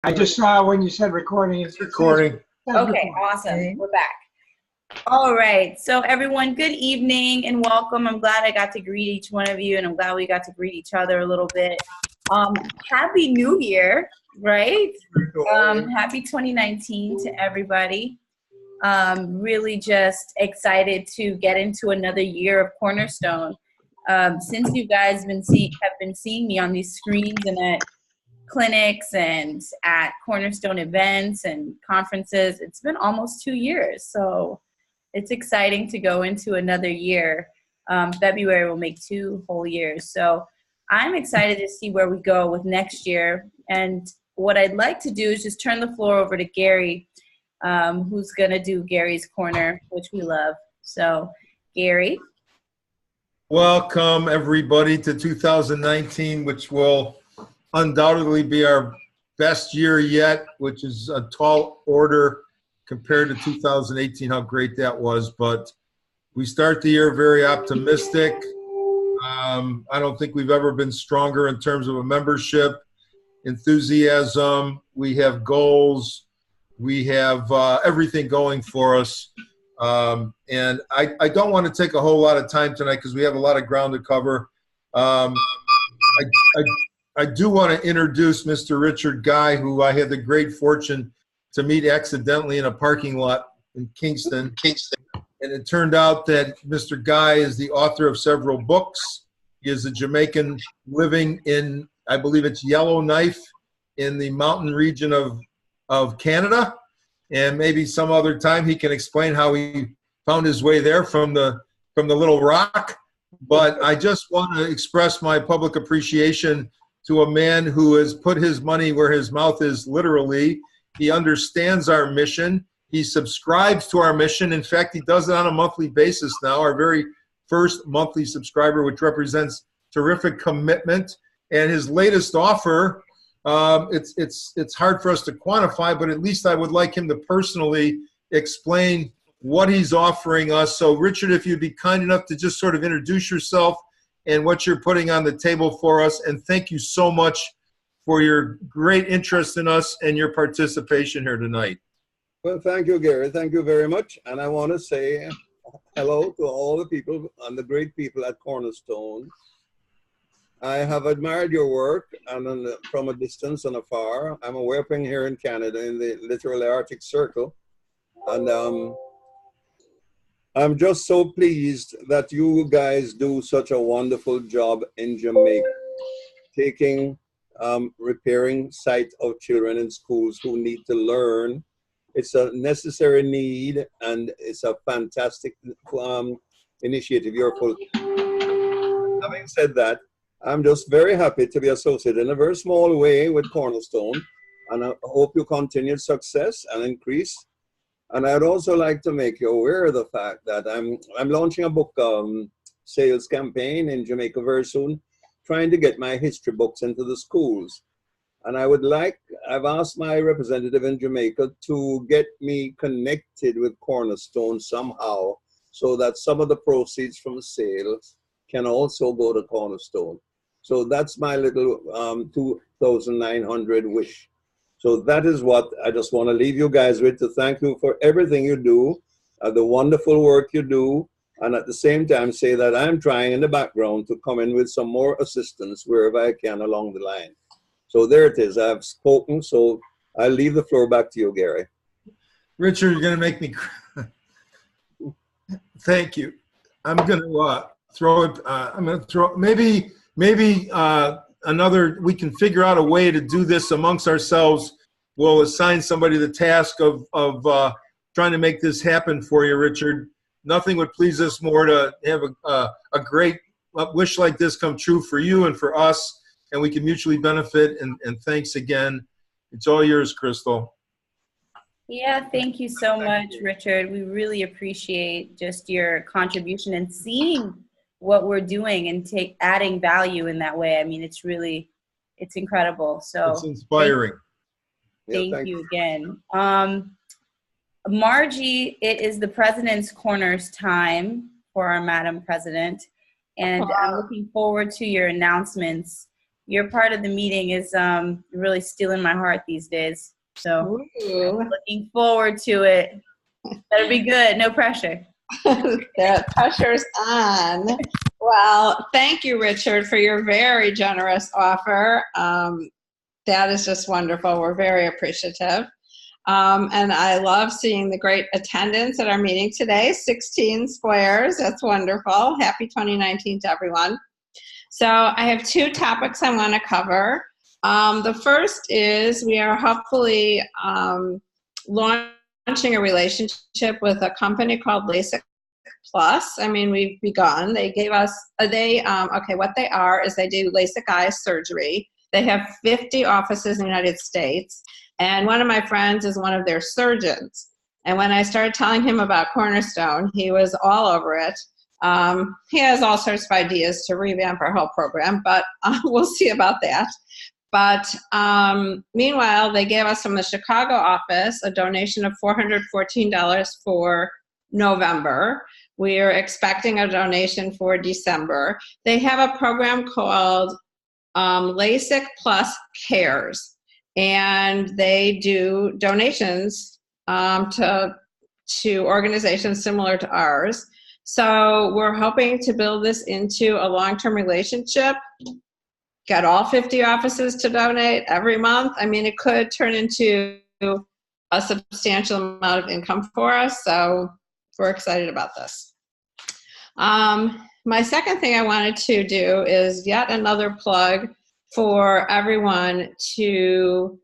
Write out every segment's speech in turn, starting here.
I just saw when you said recording. It's recording. Okay, awesome. We're back. All right. So everyone, good evening and welcome. I'm glad I got to greet each one of you, and I'm glad we got to greet each other a little bit. Happy New Year, right? Happy 2019 to everybody. Really just excited to get into another year of Cornerstone. Since you guys have been seeing me on these screens and at clinics and at Cornerstone events and conferences, it's been almost 2 years. So it's exciting to go into another year. February will make 2 whole years. So I'm excited to see where we go with next year. And what I'd like to do is just turn the floor over to Gary, who's going to do Gary's Corner, which we love. So, Gary. Welcome, everybody, to 2019, which will undoubtedly be our best year yet, which is a tall order compared to 2018, how great that was. But we start the year very optimistic. I don't think we've ever been stronger in terms of a membership, enthusiasm. We have goals. We have everything going for us. And I don't want to take a whole lot of time tonight because we have a lot of ground to cover. I do want to introduce Mr. Richard Guy, who I had the great fortune to meet accidentally in a parking lot in Kingston. And it turned out that Mr. Guy is the author of several books. He is a Jamaican living in, I believe it's Yellowknife, in the mountain region of Canada. And maybe some other time he can explain how he found his way there from the little rock. But I just want to express my public appreciation to a man who has put his money where his mouth is, literally. He understands our mission. He subscribes to our mission. In fact, he does it on a monthly basis now, our very first monthly subscriber, which represents terrific commitment. And his latest offer, it's hard for us to quantify, but at least I would like him to personally explain what he's offering us. So, Richard, if you'd be kind enough to just sort of introduce yourself and what you're putting on the table for us. And thank you so much for your great interest in us and your participation here tonight. Well, thank you, Gary. Thank you very much. And I want to say hello to all the people and the great people at Cornerstone. I have admired your work and from a distance and afar. I'm a working here in Canada in the literary Arctic Circle. And I'm just so pleased that you guys do such a wonderful job in Jamaica, taking, repairing sight of children in schools who need to learn. It's a necessary need, and it's a fantastic initiative. You're full. Having said that, I'm just very happy to be associated in a very small way with Cornerstone, and I hope you continue success and increase. And I'd also like to make you aware of the fact that I'm launching a book sales campaign in Jamaica very soon, trying to get my history books into the schools. And I've asked my representative in Jamaica to get me connected with Cornerstone somehow, so that some of the proceeds from sales can also go to Cornerstone. So that's my little 2,900 wish. So that is what I just want to leave you guys with, to thank you for everything you do, the wonderful work you do, and at the same time say that I'm trying in the background to come in with some more assistance wherever I can along the line. So there it is. I've spoken, so I'll leave the floor back to you, Gary. Richard, you're going to make me cry. Thank you. I'm going to throw it. I'm going to throw maybe we can figure out a way to do this amongst ourselves. We'll assign somebody the task of trying to make this happen for you, Richard. Nothing would please us more to have a great wish like this come true for you and for us, and we can mutually benefit. And thanks again. It's all yours, Crystal. Yeah, thank you so much, Richard. We really appreciate just your contribution and seeing what we're doing and adding value in that way. I mean, it's incredible. So it's inspiring. Thank you again. Margie, it is the President's Corners time for our Madam President, and I'm looking forward to your announcements your part of the meeting is really stealing my heart these days. So Ooh. I'm looking forward to it. That'll be good. No pressure. The pressure's on. Well, thank you, Richard, for your very generous offer. That is just wonderful. We're very appreciative. And I love seeing the great attendance at our meeting today, 16 squares. That's wonderful. Happy 2019 to everyone. So I have two topics I want to cover. The first is we are hopefully launching a relationship with a company called LASIK Plus. I mean, we've begun. They gave us, okay, what they are is they do LASIK eye surgery. They have 50 offices in the United States. And one of my friends is one of their surgeons. And when I started telling him about Cornerstone, he was all over it. He has all sorts of ideas to revamp our whole program, but we'll see about that. But meanwhile, they gave us from the Chicago office a donation of $414 for November. We are expecting a donation for December. They have a program called LASIK Plus Cares, and they do donations to organizations similar to ours. So we're hoping to build this into a long-term relationship, get all 50 offices to donate every month. I mean, it could turn into a substantial amount of income for us, so we're excited about this. My second thing I wanted to do is yet another plug for everyone to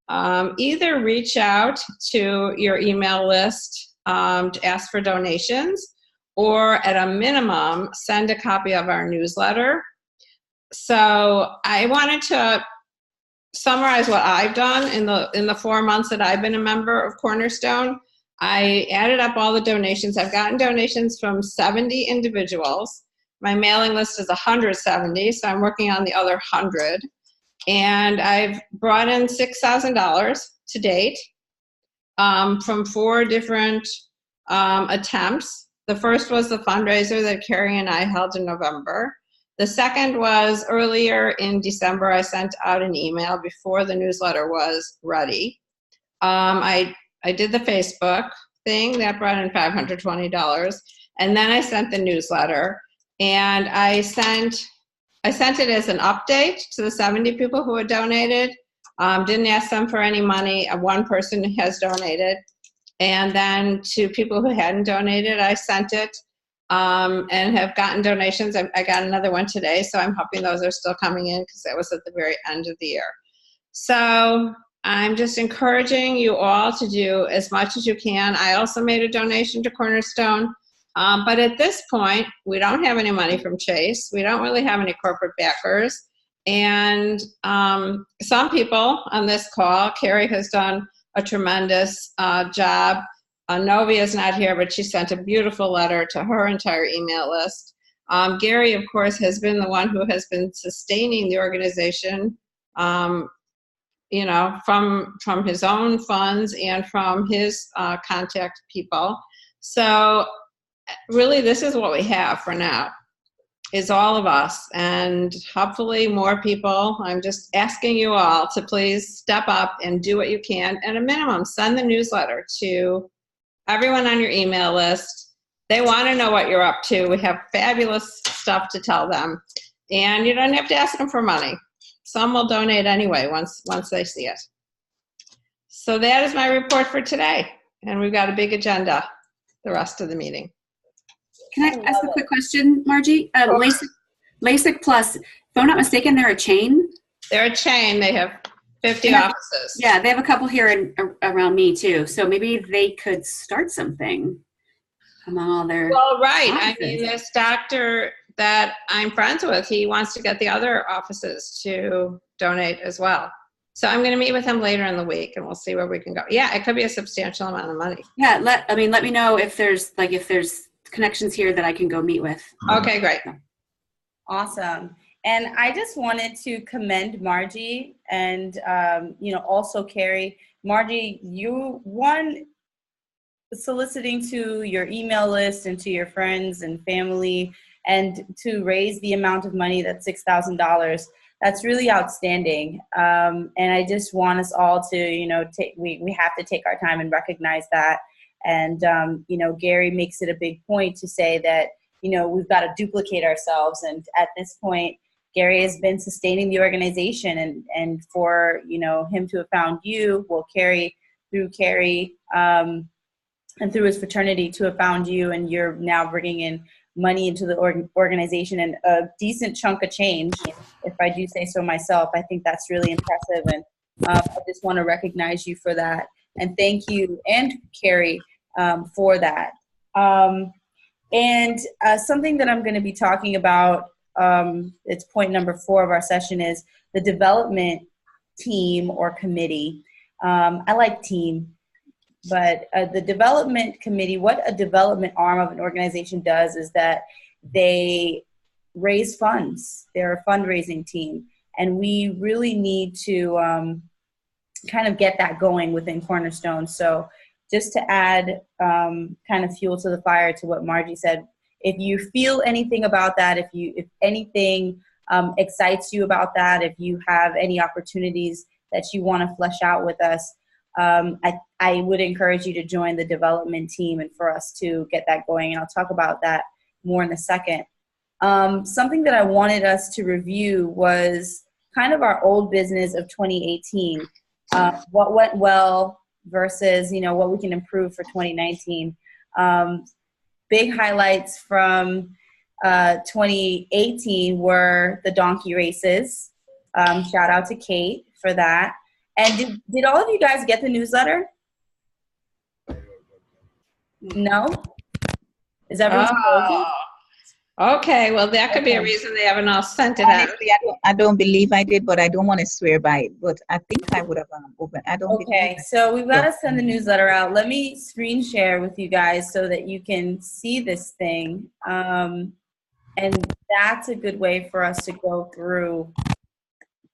either reach out to your email list to ask for donations, or at a minimum, send a copy of our newsletter. So I wanted to summarize what I've done in the 4 months that I've been a member of Cornerstone. I added up all the donations. I've gotten donations from 70 individuals. My mailing list is 170, so I'm working on the other 100. And I've brought in $6,000 to date from 4 different attempts. The first was the fundraiser that Carrie and I held in November. The second was earlier in December. I sent out an email before the newsletter was ready. I did the Facebook thing that brought in $520, and then I sent the newsletter, and I sent it as an update to the 70 people who had donated. Didn't ask them for any money. One person has donated. And then to people who hadn't donated, I sent it and have gotten donations. I got another one today, so I'm hoping those are still coming in because that was at the very end of the year. So I'm just encouraging you all to do as much as you can. I also made a donation to Cornerstone, but at this point, we don't have any money from Chase. We don't really have any corporate backers. And some people on this call, Carrie has done a tremendous job. Novia is not here, but she sent a beautiful letter to her entire email list. Gary, of course, has been the one who has been sustaining the organization, you know, from his own funds and from his contact people. So really, this is what we have for now, is all of us, and hopefully more people. I'm just asking you all to please step up and do what you can. At a minimum, send the newsletter to everyone on your email list. They want to know what you're up to. We have fabulous stuff to tell them, and you don't have to ask them for money. Some will donate anyway once they see it. So that is my report for today, and we've got a big agenda the rest of the meeting. Can I ask a quick question, Margie? LASIK Plus, if I'm not mistaken, they're a chain? They're a chain. They have 50 offices. Yeah, they have a couple here around me too. So maybe they could start something among all their Well, right. offices. I mean, this doctor that I'm friends with, he wants to get the other offices to donate as well. So I'm going to meet with him later in the week, and we'll see where we can go. Yeah, it could be a substantial amount of money. Yeah, let me know if there's connections here that I can go meet with. Okay, great. Awesome. And I just wanted to commend Margie and, also Carrie. Margie, you soliciting to your email list and to your friends and family and to raise the amount of money, that's $6,000. that's really outstanding. And I just want us all to, we have to take our time and recognize that. And, Gary makes it a big point to say that, we've got to duplicate ourselves. And at this point, Gary has been sustaining the organization, and for, him to have found you, Carrie, and through his fraternity to have found you, and you're now bringing in money into the organization and a decent chunk of change, if I do say so myself. I think that's really impressive, and I just want to recognize you for that. And thank you, and Carrie, for that. And something that I'm going to be talking about, it's point number 4 of our session, is the development team or committee. I like team, but the development committee, what a development arm of an organization does is that they raise funds. They're a fundraising team, and we really need to kind of get that going within Cornerstone. So just to add kind of fuel to the fire to what Margie said, if you feel anything about that, if anything excites you about that, if you have any opportunities that you want to flesh out with us, I would encourage you to join the development team and for us to get that going. And I'll talk about that more in a second. Something that I wanted us to review was kind of our old business of 2018. What went well versus, what we can improve for 2019. Big highlights from 2018 were the donkey races. Shout out to Kate for that. And did all of you guys get the newsletter? No? Is everyone frozen? Okay, well, that could be a reason they haven't all sent it out. Honestly, I don't believe I did, but I don't want to swear by it. But I think I would have opened. I don't. Okay, so we've got to send the newsletter out. Let me screen share with you guys so that you can see this thing. And that's a good way for us to go through.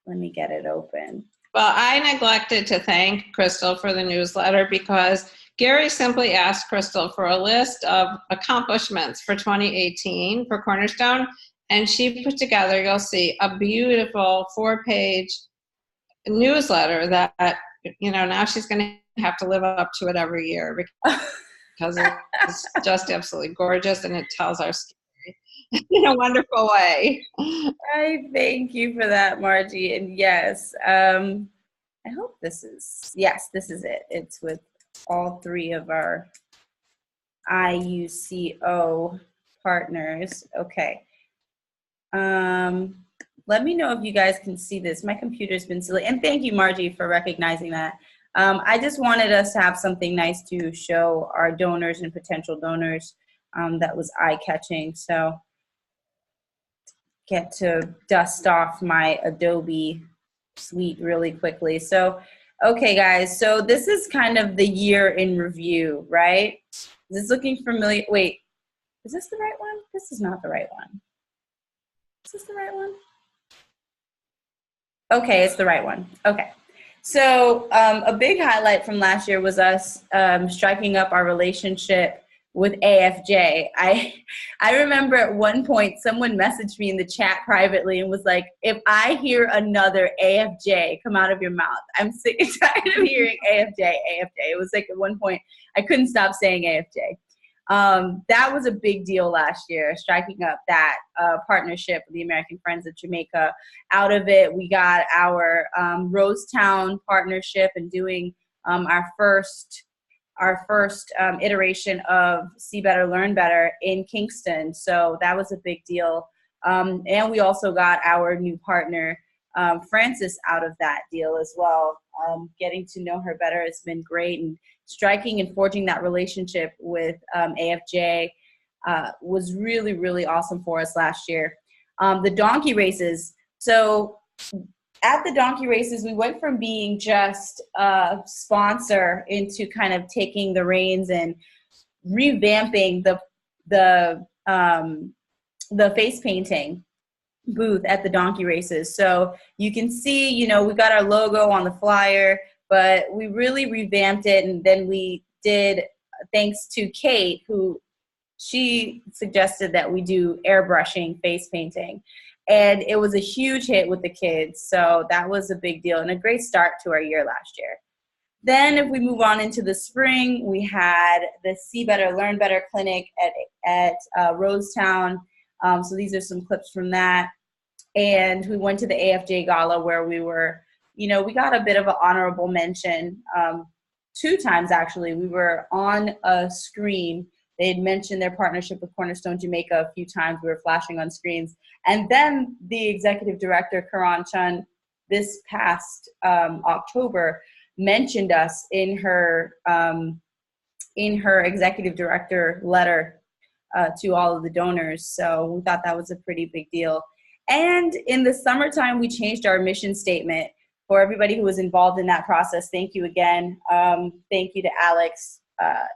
Let me get it open. Well, I neglected to thank Crystal for the newsletter because Gary simply asked Crystal for a list of accomplishments for 2018 for Cornerstone, and she put together, you'll see, a beautiful 4-page newsletter that, now she's going to have to live up to it every year because it's just absolutely gorgeous, and it tells our story in a wonderful way. I thank you for that, Margie. And yes, I hope this is it. It's with all 3 of our IUCO partners. Okay. Let me know if you guys can see this. My computer's been silly. And thank you, Margie, for recognizing that. I just wanted us to have something nice to show our donors and potential donors that was eye-catching. So get to dust off my Adobe suite really quickly. So, okay, guys, so this is kind of the year in review, right? Is this looking familiar? Wait, is this the right one? This is not the right one. Is this the right one? Okay, it's the right one. Okay. So a big highlight from last year was us striking up our relationship with AFJ. I remember at one point someone messaged me in the chat privately and was like, if I hear another AFJ come out of your mouth, I'm sick and tired of hearing AFJ. It was like at one point I couldn't stop saying AFJ. That was a big deal last year, striking up that partnership with the American Friends of Jamaica. Out of it, we got our Rosetown partnership and doing our first iteration of See Better, Learn Better in Kingston. So that was a big deal. And we also got our new partner, Frances, out of that deal as well. Getting to know her better has been great, and striking and forging that relationship with AFJ was really, really awesome for us last year. The donkey races. So at the donkey races, we went from being just a sponsor into kind of taking the reins and revamping the face painting booth at the donkey races. So you can see, we got our logo on the flyer, but we really revamped it. And then we did, thanks to Kate, who she suggested that we do airbrushing face painting. And it was a huge hit with the kids. So that was a big deal and a great start to our year last year. Then if we move on into the spring, we had the See Better, Learn Better clinic at Rosetown. So these are some clips from that. And we went to the AFJ Gala where we were, we got a bit of an honorable mention. 2 times actually. We were on a screen. They had mentioned their partnership with Cornerstone Jamaica a few times. We were flashing on screens. And then the executive director, Karan Chun, this past October, mentioned us in her executive director letter to all of the donors. So we thought that was a pretty big deal. And in the summertime, we changed our mission statement for everybody who was involved in that process. Thank you again. Thank you to Alex.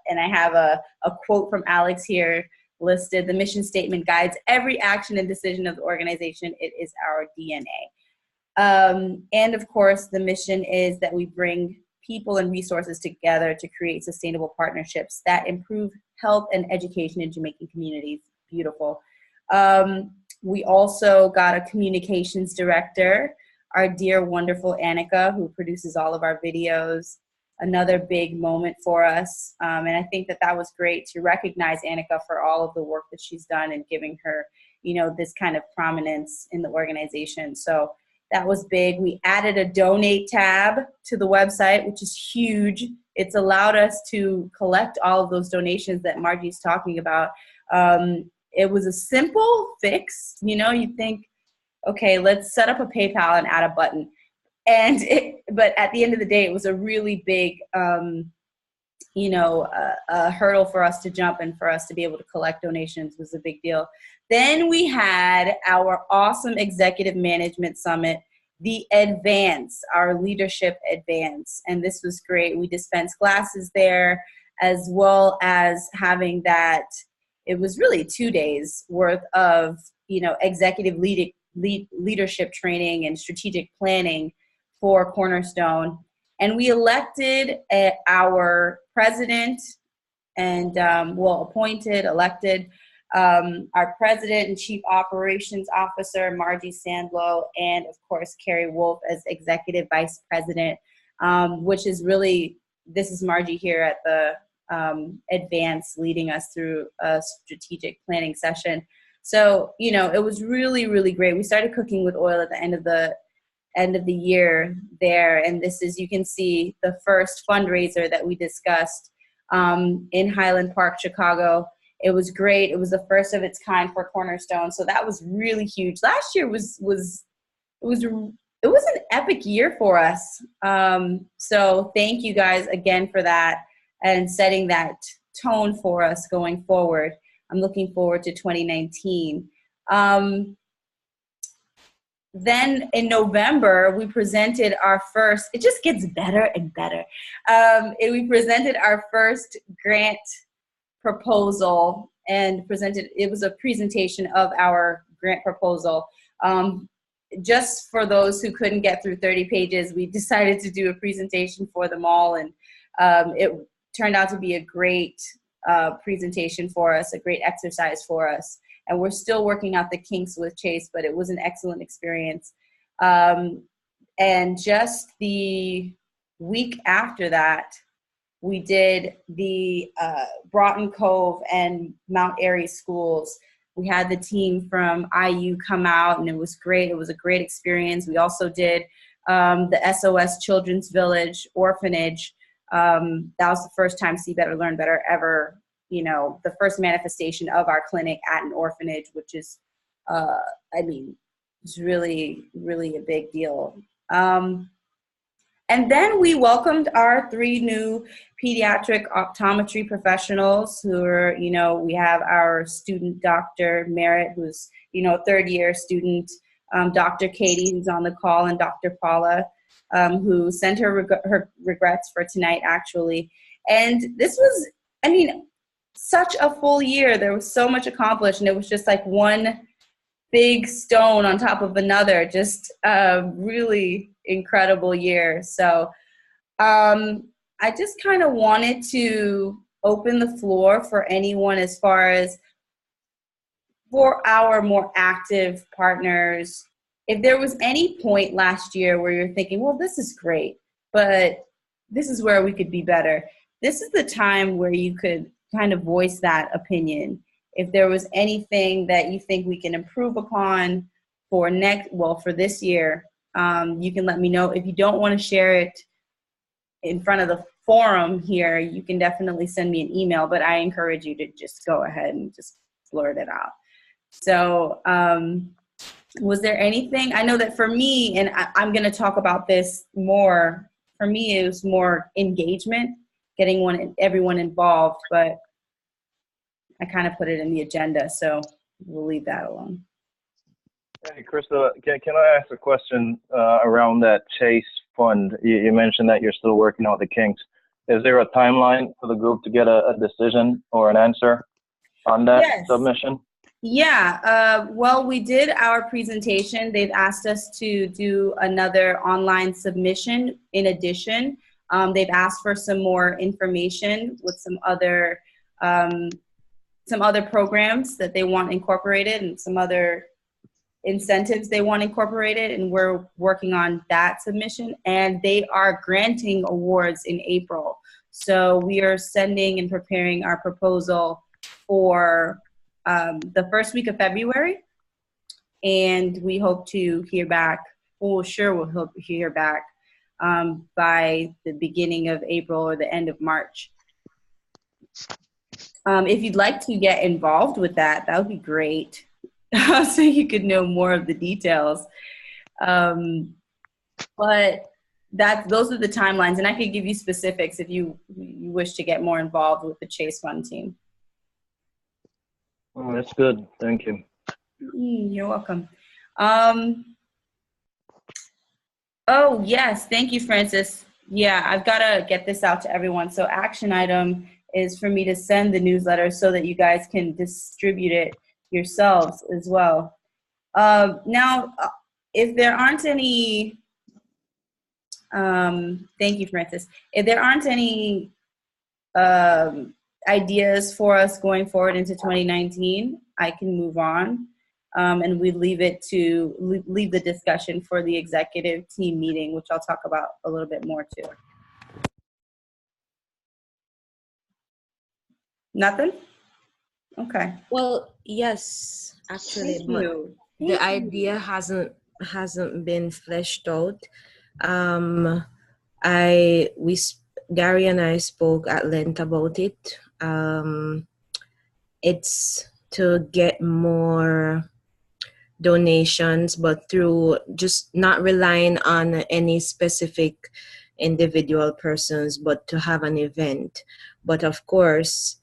And I have a quote from Alex here listed. The mission statement guides every action and decision of the organization. It is our DNA. And of course, the mission is that we bring people and resources together to create sustainable partnerships that improve health and education in Jamaican communities. Beautiful. We also got a communications director, our dear, wonderful Annika, who produces all of our videos. Another big moment for us. And I think that was great to recognize Annika for all of the work that she's done and giving her, this kind of prominence in the organization. So that was big. We added a donate tab to the website, which is huge. It's allowed us to collect all of those donations that Margie's talking about. It was a simple fix. You'd think, okay, let's set up a PayPal and add a button. But at the end of the day, it was a really big, a hurdle for us to jump, and for us to be able to collect donations was a big deal. Then we had our awesome executive management summit, the Advance, our leadership Advance. And this was great. We dispensed glasses there, as well as having that. It was really 2 days worth of, executive leadership training and strategic planning for Cornerstone. And we elected our president and, elected our president and chief operations officer, Margie Sandlow, and of course, Carrie Wolf as executive vice president, which is really, this is Margie here at the Advance leading us through a strategic planning session. So, it was really, really great. We started cooking with oil at the end of the year there. And this is, you can see the first fundraiser that we discussed in Highland Park, Chicago. It was great. It was the first of its kind for Cornerstone. So that was really huge. Last year was an epic year for us. So thank you guys again for that and setting that tone for us going forward. I'm looking forward to 2019. Then in November, we presented our first, it just gets better and better. We presented our first grant proposal and it was a presentation of our grant proposal. Just for those who couldn't get through 30 pages, we decided to do a presentation for them all. And it turned out to be a great presentation for us, a great exercise for us. And we're still working out the kinks with Chase, but it was an excellent experience. And just the week after that, we did the Broughton Cove and Mount Airy schools. We had the team from IU come out, and it was great. It was a great experience. We also did the SOS Children's Village Orphanage. That was the first time See Better, Learn Better ever, the first manifestation of our clinic at an orphanage, which is, it's really, really a big deal. And then we welcomed our 3 new pediatric optometry professionals who are, we have our student, Dr. Merritt, who's, a 3rd-year student, Dr. Katie, who's on the call, and Dr. Paula, who sent her regrets for tonight, actually. And this was, such a full year. There was so much accomplished, and it was just like one big stone on top of another, just a really incredible year. So I just kind of wanted to open the floor for anyone as far as for our more active partners, if there was any point last year where you're thinking, well, this is great, but this is where we could be better, this is the time where you could kind of voice that opinion. If there was anything that you think we can improve upon for this year, you can let me know. If you don't want to share it in front of the forum here, you can definitely send me an email, but I encourage you to just go ahead and just blurt it out. So was there anything? I know that for me, and I'm going to talk about this more, for me it was more engagement, getting everyone involved, but I kind of put it in the agenda, so we'll leave that alone. Hey, Krista, can I ask a question around that Chase fund? You mentioned that you're still working out the kinks. Is there a timeline for the group to get a decision or an answer on that submission? Yeah, well, we did our presentation. They've asked us to do another online submission in addition. They've asked for some more information with some other programs that they want incorporated and some other incentives they want incorporated, and we're working on that submission, and they are granting awards in April. So we are sending and preparing our proposal for the first week of February, and we hope to hear back, we'll hope to hear back by the beginning of April or the end of March. If you'd like to get involved with that, that would be great. So you could know more of the details. But those are the timelines, and I could give you specifics if you wish to get more involved with the Chase Fund team. Oh, that's good. Thank you. You're welcome. Oh, yes. Thank you, Francis. Yeah, I've got to get this out to everyone. So action item is for me to send the newsletter so that you guys can distribute it yourselves as well. Now, if there aren't any, thank you, Francis. If there aren't any ideas for us going forward into 2019, I can move on, and we leave the discussion for the executive team meeting, which I'll talk about a little bit more too. Nothing? Okay. Well, yes, actually, Thank but you. the idea hasn't been fleshed out. Gary and I spoke at length about it. It's to get more donations, but through just not relying on any specific individual persons, but to have an event. But of course,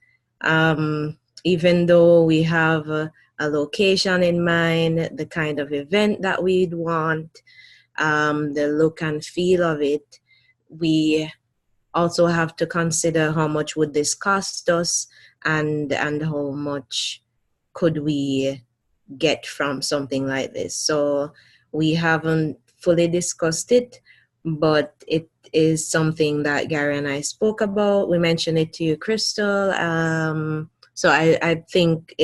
even though we have a location in mind, the kind of event that we'd want, the look and feel of it, we also have to consider how much would this cost us, and how much could we get from something like this. So we haven't fully discussed it, but it is something that Gary and I spoke about. We mentioned it to you, Crystal. So I think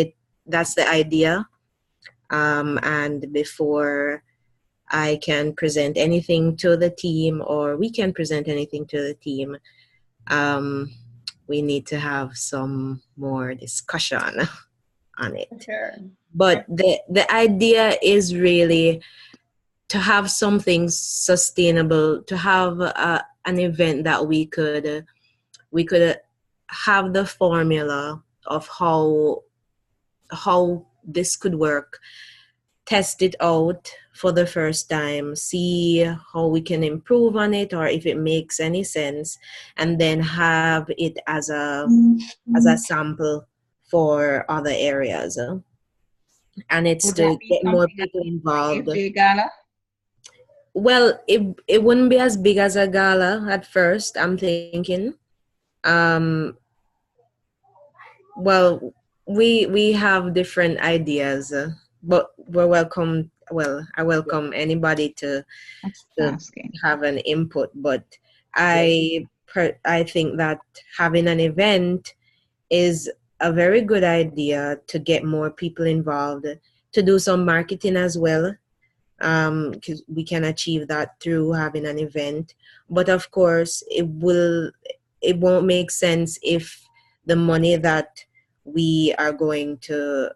that's the idea. And before I can present anything to the team, or we can present anything to the team, we need to have some more discussion on it. Sure. But the idea is really to have something sustainable, to have an event that we could have the formula of how this could work, test it out for the first time, see how we can improve on it, or if it makes any sense, and then have it as a sample for other areas. And it's to get more people involved. Gala? Well, it wouldn't be as big as a gala at first, I'm thinking. Well, we have different ideas, but we're welcome. Well, I welcome anybody to have an input, but I think that having an event is a very good idea to get more people involved, to do some marketing as well, because we can achieve that through having an event. But of course, it won't make sense if the money that we are going to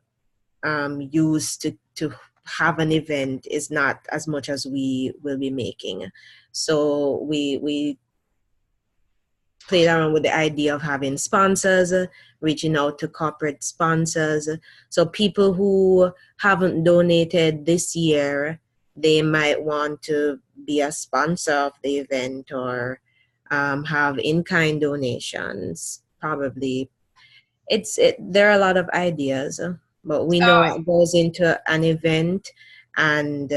use to have an event is not as much as we will be making. So we played around with the idea of having sponsors, reaching out to corporate sponsors. So people who haven't donated this year, they might want to be a sponsor of the event or have in-kind donations. Probably, there are a lot of ideas, but we know it goes into an event, and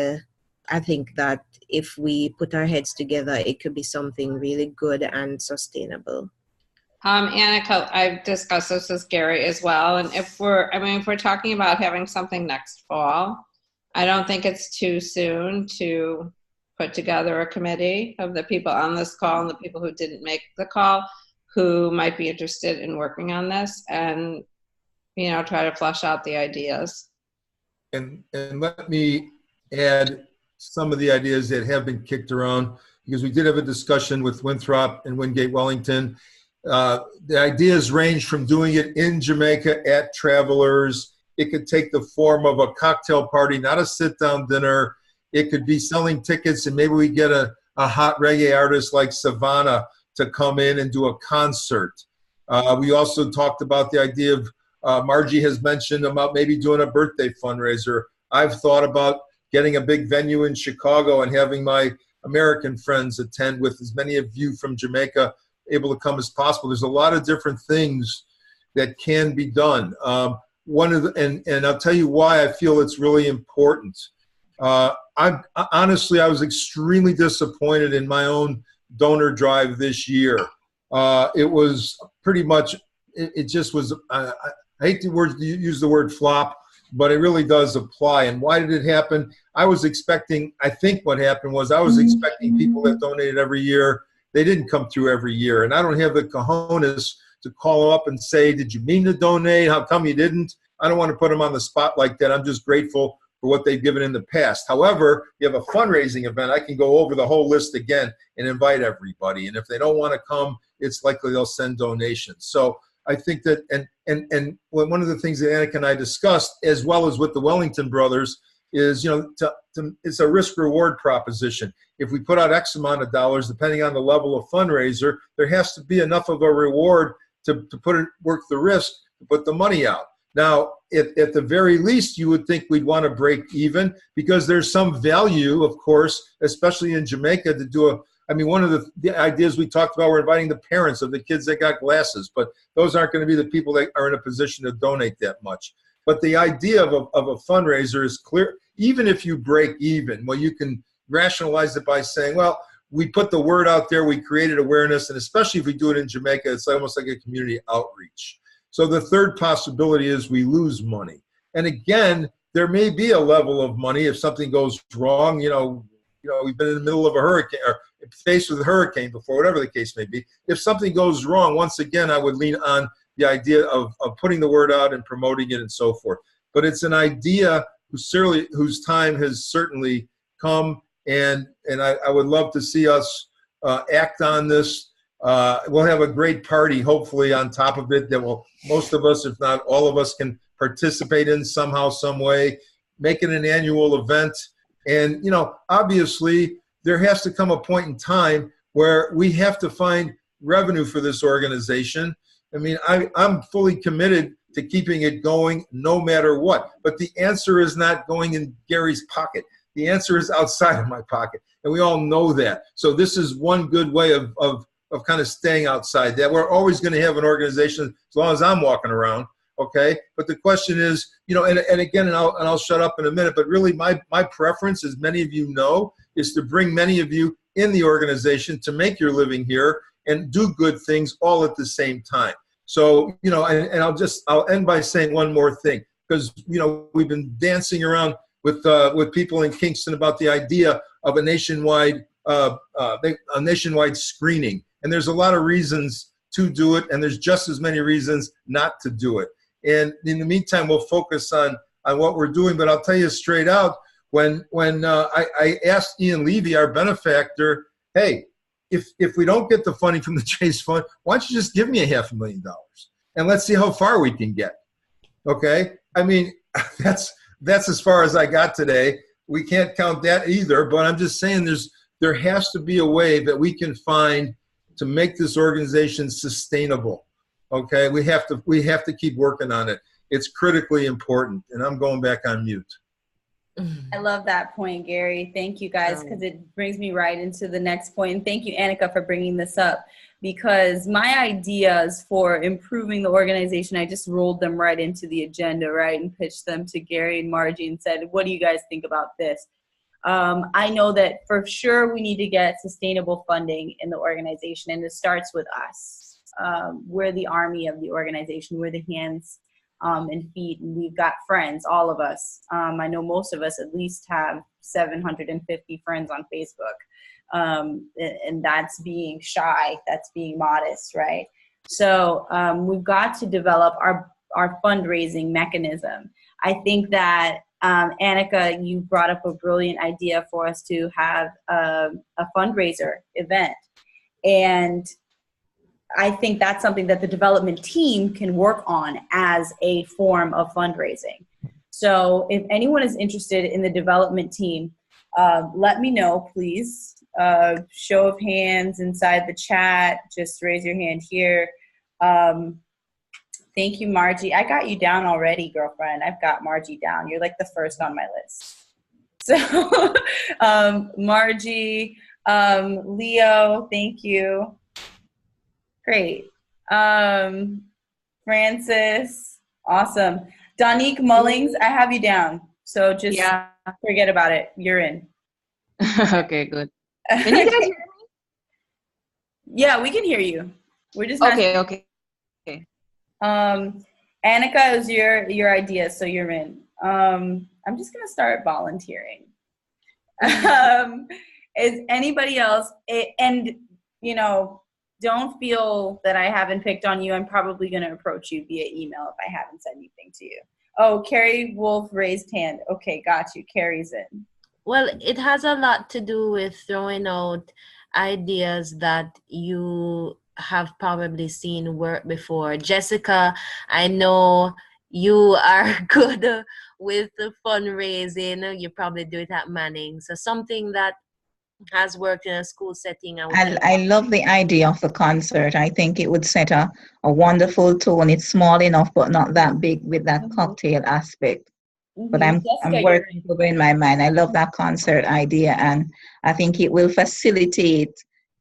I think that if we put our heads together, it could be something really good and sustainable. Annika, I've discussed this with Gary as well, and if we're talking about having something next fall, I don't think it's too soon to put together a committee of the people on this call and the people who didn't make the call who might be interested in working on this, and try to flesh out the ideas. And let me add some of the ideas that have been kicked around, because we did have a discussion with Winthrop and Wingate Wellington. The ideas range from doing it in Jamaica at Travelers. It could take the form of a cocktail party, not a sit-down dinner. It could be selling tickets, and maybe we get a hot reggae artist like Savannah to come in and do a concert. We also talked about the idea of, Margie has mentioned about maybe doing a birthday fundraiser. I've thought about getting a big venue in Chicago and having my American friends attend, with as many of you from Jamaica able to come as possible. There's a lot of different things that can be done. And I'll tell you why I feel it's really important. Honestly, I was extremely disappointed in my own donor drive this year. It was pretty much, it just was, I hate to use the word flop, but it really does apply. And why did it happen? I think what happened was I was expecting people that donated every year. They didn't come through every year. And I don't have the cojones to call them up and say, did you mean to donate? How come you didn't? I don't want to put them on the spot like that. I'm just grateful for what they've given in the past. However, you have a fundraising event, I can go over the whole list again and invite everybody. And if they don't want to come, it's likely they'll send donations. So I think that, and one of the things that Annika and I discussed, as well as with the Wellington brothers, is, it's a risk-reward proposition. If we put out X amount of dollars, depending on the level of fundraiser, there has to be enough of a reward to work the risk to put the money out. Now, at the very least, you would think we'd want to break even, because there's some value, of course, especially in Jamaica, to do one of the ideas we talked about were inviting the parents of the kids that got glasses, but those aren't going to be the people that are in a position to donate that much. But the idea of a fundraiser is clear. Even if you break even, well, you can rationalize it by saying, well, we put the word out there, we created awareness, and especially if we do it in Jamaica, it's almost like a community outreach. So the third possibility is we lose money. And again, there may be a level of money if something goes wrong. We've been in the middle of a hurricane, or faced with a hurricane before, whatever the case may be. If something goes wrong, once again, I would lean on the idea of putting the word out and promoting it and so forth. But it's an idea whose time has certainly come, and I would love to see us act on this. We'll have a great party, hopefully, on top of it that most of us, if not all of us, can participate in somehow, some way, make it an annual event. And, obviously, there has to come a point in time where we have to find revenue for this organization. I'm fully committed to keeping it going no matter what. But the answer is not going in Gary's pocket. The answer is outside of my pocket. And we all know that. So this is one good way of kind of staying outside that. We're always going to have an organization as long as I'm walking around, okay? But the question is, and again, and I'll shut up in a minute, but really my preference, as many of you know, is to bring many of you in the organization to make your living here and do good things all at the same time. So, and I'll end by saying one more thing, because, we've been dancing around with people in Kingston about the idea of a nationwide screening. And there's a lot of reasons to do it, and there's just as many reasons not to do it. And in the meantime, we'll focus on what we're doing. But I'll tell you straight out, when I asked Ian Levy, our benefactor, hey, if we don't get the funding from the Chase Fund, why don't you just give me $500,000 and let's see how far we can get. Okay, I mean that's as far as I got today. We can't count that either, but I'm just saying there has to be a way that we can find to make this organization sustainable. Okay, we have to keep working on it. It's critically important, and I'm going back on mute. I love that point, Gary. Thank you guys, because it brings me right into the next point. And thank you, Annika, for bringing this up, because my ideas for improving the organization, I just rolled them right into the agenda, right, and pitched them to Gary and Margie and said, what do you guys think about this? I know that for sure we need to get sustainable funding in the organization, and it starts with us. We're the army of the organization. We're the hands and feet, and we've got friends, all of us. I know most of us at least have 750 friends on Facebook, and that's being shy, that's being modest, right? So we've got to develop our fundraising mechanism. I think that Annika, you brought up a brilliant idea for us to have a fundraiser event, and I think that's something that the development team can work on as a form of fundraising. So if anyone is interested in the development team, let me know, please. Show of hands inside the chat. Just raise your hand here. Thank you, Margie. I got you down already, girlfriend. I've got Margie down. You're like the first on my list. So Margie, Leo, thank you. Great. Francis, awesome. Donique Mullings, I have you down. So just forget about it. You're in. Okay, good. Can you guys hear me? Yeah, we can hear you. We're just not Okay. Annika, is your idea, so you're in. I'm just gonna start volunteering. Is anybody else? And you know, don't feel that I haven't picked on you. I'm probably going to approach you via email if I haven't said anything to you. Oh, Carrie Wolf raised hand. Okay, got you. Carrie's in. Well, it has a lot to do with throwing out ideas that you have probably seen work before. Jessica, I know you are good with the fundraising. You probably do it at Manning. So something that has worked in a school setting. I love the idea of the concert. I think it would set a wonderful tone. It's small enough, but not that big with that cocktail aspect. But I'm working over in my mind. I love that concert idea, and I think it will facilitate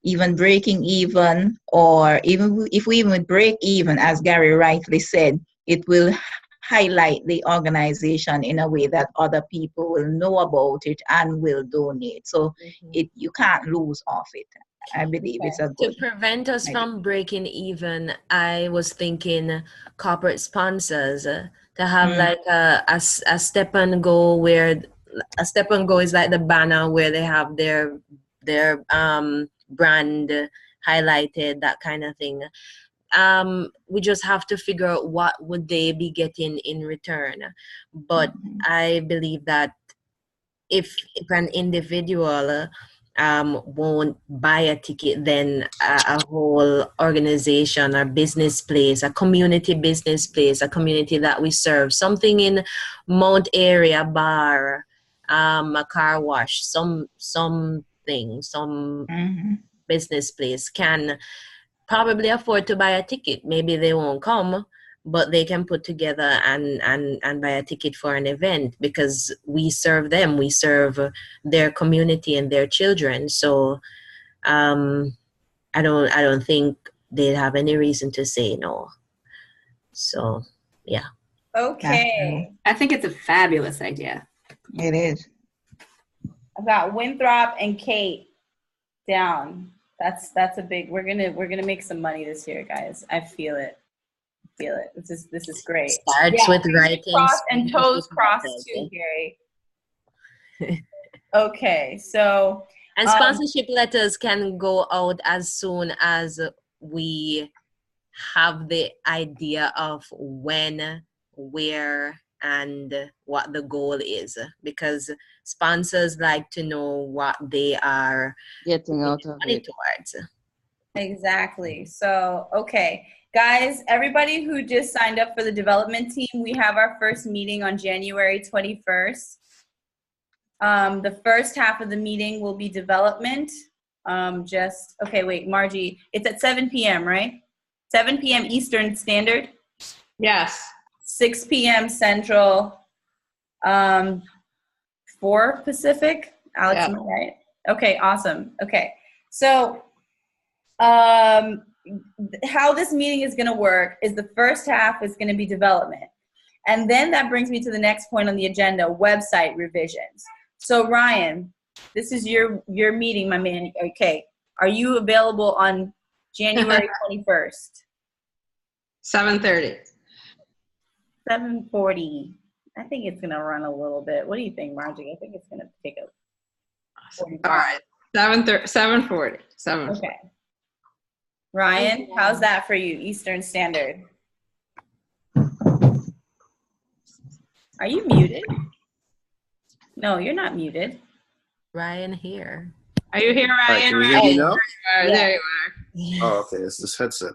even breaking even, or even if we even break even, as Gary rightly said, it will highlight the organization in a way that other people will know about it and will donate. So you can't lose off it. I believe it's a good. To prevent us from breaking even, I was thinking corporate sponsors to have like a step and go, where a step and go is like the banner where they have their brand highlighted, that kind of thing. We just have to figure out what would they be getting in return. But I believe that if an individual won't buy a ticket, then a whole organization or business place, a community business place, a community that we serve, something in Mount area, bar, a car wash, some business place can probably afford to buy a ticket. Maybe they won't come, but they can put together and buy a ticket for an event, because we serve them. We serve their community and their children. So I don't think they'd have any reason to say no. So yeah. Okay. I think it's a fabulous idea. It is. I've got Winthrop and Kate down. That's a big. We're gonna make some money this year, guys. I feel it. This is great. Starts with writing. And toes crossed too, Gary. Okay, so. And sponsorship letters can go out as soon as we have the idea of when, where, and what the goal is, because sponsors like to know what they are Getting out putting of money it. towards. Exactly. So, okay. Guys, everybody who just signed up for the development team, we have our first meeting on January 21st. The first half of the meeting will be development. Okay, wait, Margie, it's at 7 p.m., right? 7 p.m. Eastern Standard, Yes. 6 p.m. Central, 4 Pacific. Alex, Yeah. am I right? Okay, awesome. Okay, so how this meeting is going to work is the first half is going to be development. And then that brings me to the next point on the agenda, website revisions. So Ryan, this is your meeting, my man. Okay. Are you available on January 21st? 7:30. 7:40. I think it's going to run a little bit. What do you think, Margie? I think it's going to take a 45. All right. 7:40. 7:40. Okay. Ryan, how's that for you, Eastern Standard? Are you muted? No, you're not muted. Ryan here. Are you here, Hi, Ryan? can you hear me now? There you are. Oh, okay. It's this headset.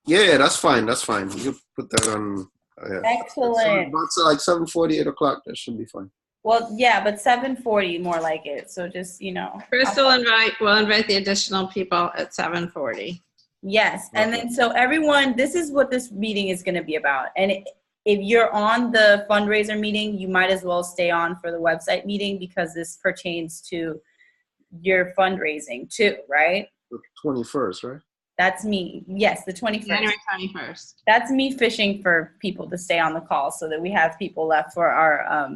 Yeah, that's fine. That's fine. You can put that on. Excellent. About like 7:40, 8 o'clock. That should be fine. Well, yeah, but 7:40 more like it. So just, Crystal will invite the additional people at 7:40. Yes. And then so everyone, this is what this meeting is going to be about. And if you're on the fundraiser meeting, you might as well stay on for the website meeting because this pertains to your fundraising too, right? The 21st, right? That's me. Yes, the 21st. January 21st. That's me fishing for people to stay on the call so that we have people left for our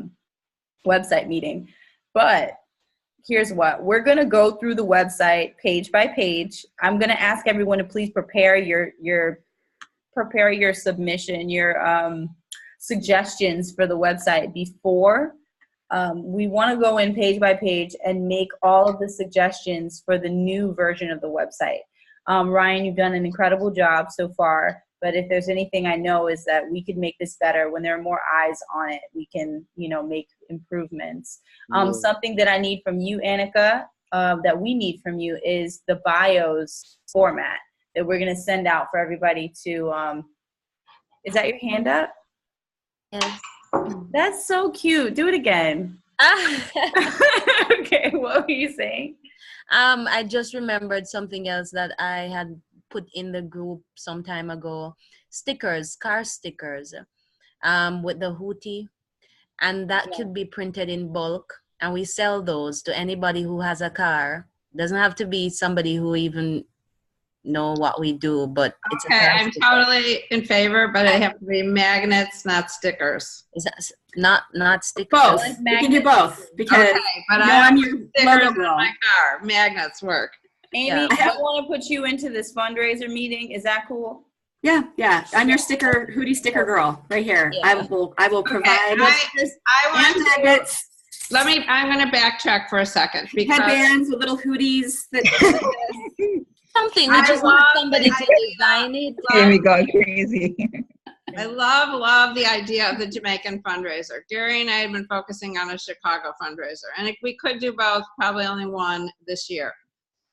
website meeting. But here's what. We're going to go through the website page by page. I'm going to ask everyone to please prepare your submission, your suggestions for the website before. We want to go in page by page and make all of the suggestions for the new version of the website. Ryan, you've done an incredible job so far, but if there's anything I know is that we could make this better. When there are more eyes on it, we can, make improvements. Something that I need from you, Annika, that we need from you is the bios format that we're going to send out for everybody to, is that your hand up? Yes. That's so cute. Do it again. Okay, what were you saying? I just remembered something else that I had put in the group some time ago. Stickers, car stickers, with the hootie. And that could be printed in bulk. And we sell those to anybody who has a car. Doesn't have to be somebody who even know what we do, but it's okay. I'm totally in favor, but they have to be magnets, not stickers. Is that not stickers? Both. We can do both because but I'm your stickers logo on girl. my car. Magnets work. Amy, I want to put you into this fundraiser meeting. Is that cool? Yeah. I'm your hootie sticker girl right here. Yeah. I will provide magnets. I'm going to backtrack for a second. Because headbands with little hooties. Something. We just want somebody to design it. Here we go crazy. I love the idea of the Jamaican fundraiser. Gary and I have been focusing on a Chicago fundraiser, and we could do both, probably only one this year.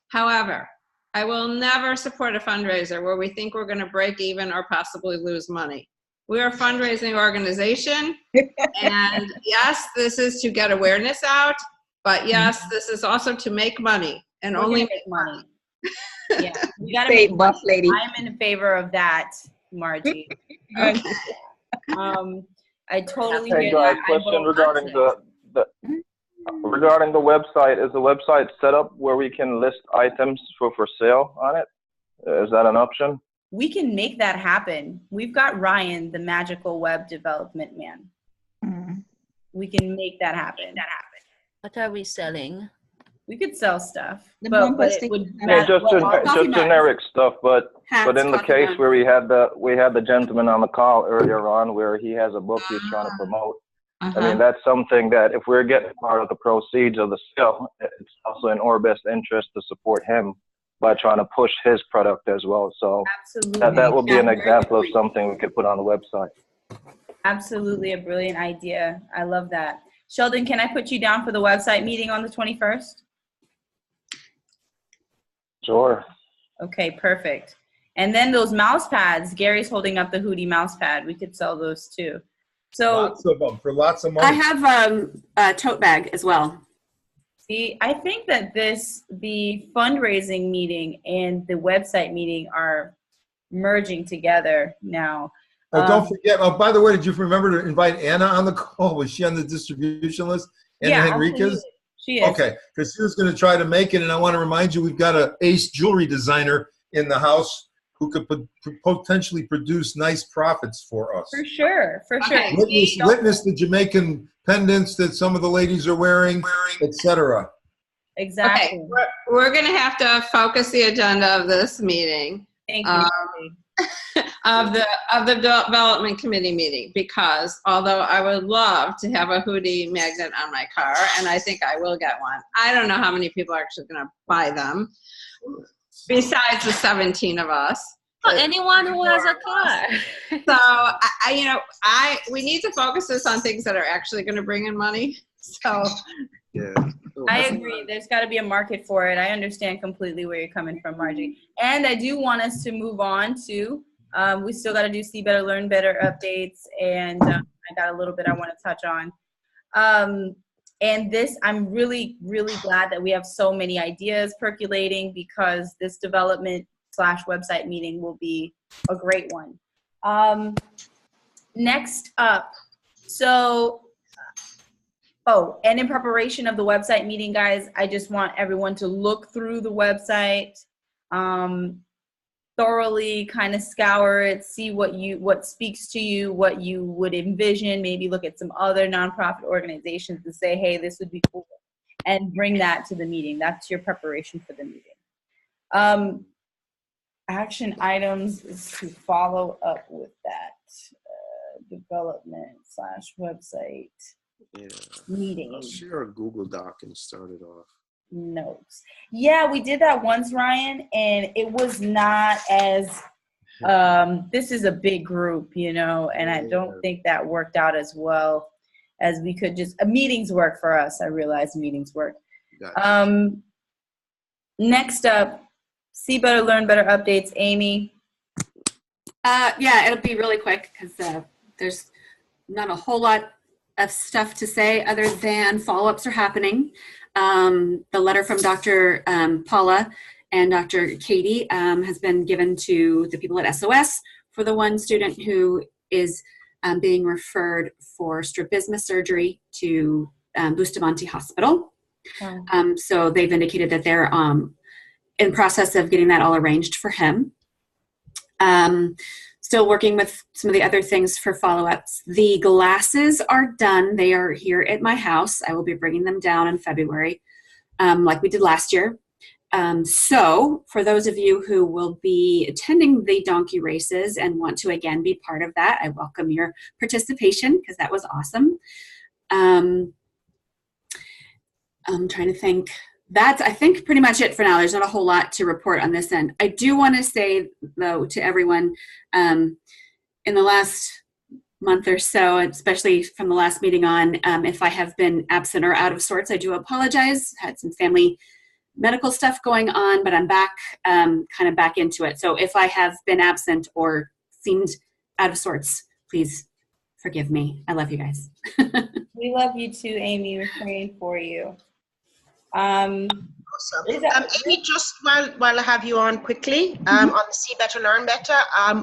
However, I will never support a fundraiser where we think we're going to break even or possibly lose money. We're a fundraising organization, and yes, this is to get awareness out, but yes, this is also to make money, and only make money. Yeah, you gotta make money. Lady. I'm in favor of that, Margie. Okay. I totally Hey guys, question regarding regarding the website. Is the website set up where we can list items for sale on it? Is that an option? We can make that happen. We've got Ryan, the magical web development man. We can make that happen. What are we selling? We could sell stuff, but it would just generic stuff. But in the case where we had the gentleman on the call earlier on, where he has a book he's trying to promote. I mean, that's something that if we're getting part of the proceeds of the sale, it's also in our best interest to support him by trying to push his product as well. So Absolutely. that will be an example of something we could put on the website. Absolutely a brilliant idea. I love that. Sheldon, can I put you down for the website meeting on the 21st? Sure. Okay, perfect. And then those mouse pads, Gary's holding up the Hootie mouse pad. We could sell those too. So Lots of them for lots of money. I have a tote bag as well. see, I think that the fundraising meeting and the website meeting are merging together now. Oh, don't forget. Oh, by the way, did you remember to invite Anna on the call? Was she on the distribution list? Anna Yeah, Henriquez? absolutely. She is. Okay, because she was going to try to make it, and I want to remind you, we've got an ace jewelry designer in the house who could potentially produce nice profits for us. For sure, for sure. Okay. Witness the Jamaican pendants that some of the ladies are wearing, etc. Exactly. Okay, we're going to have to focus the agenda of this meeting. Thank you. Of the development committee meeting, because although I would love to have a Hootie magnet on my car, and I think I will get one, I don't know how many people are actually going to buy them besides the 17 of us. Well, anyone who has a car. So we need to focus this on things that are actually going to bring in money. So Yeah. I agree. There's got to be a market for it. I understand completely where you're coming from, Margie. And I do want us to move on to, we still got to do See Better, Learn Better updates. And I got a little bit I want to touch on. And this, I'm really, really glad that we have so many ideas percolating, because this development/website meeting will be a great one. Next up, and in preparation of the website meeting, guys, I just want everyone to look through the website, thoroughly kind of scour it, see what speaks to you, what you would envision, maybe look at some other nonprofit organizations and say, hey, this would be cool, and bring that to the meeting. That's your preparation for the meeting. Action items is to follow up with that development/website meeting. I'll share a Google Doc and start it off. Notes. Yeah, we did that once, Ryan, and it was not as, this is a big group, and I don't think that worked out as well as we could just, meetings work for us. I realize meetings work. Gotcha. Next up, See Better, Learn Better updates. Amy? Yeah, it'll be really quick, because there's not a whole lot of stuff to say other than follow-ups are happening. The letter from Dr. Paula and Dr. Katie has been given to the people at SOS for the one student who is being referred for strabismus surgery to Bustamante Hospital. So they've indicated that they're in process of getting that all arranged for him. Still working with some of the other things for follow-ups. The glasses are done. They are here at my house. I will be bringing them down in February, like we did last year. So for those of you who will be attending the donkey races and want to again be part of that, I welcome your participation, because that was awesome. I'm trying to think. That's, I think, pretty much it for now. There's not a whole lot to report on this end. I do want to say, though, to everyone, in the last month or so, especially from the last meeting on, if I have been absent or out of sorts, I do apologize. Had some family medical stuff going on, but I'm back, kind of back into it. So if I have been absent or seemed out of sorts, please forgive me. I love you guys. We love you too, Amy. We're praying for you. Awesome. Amy, just while I have you on quickly, on the See Better, Learn Better,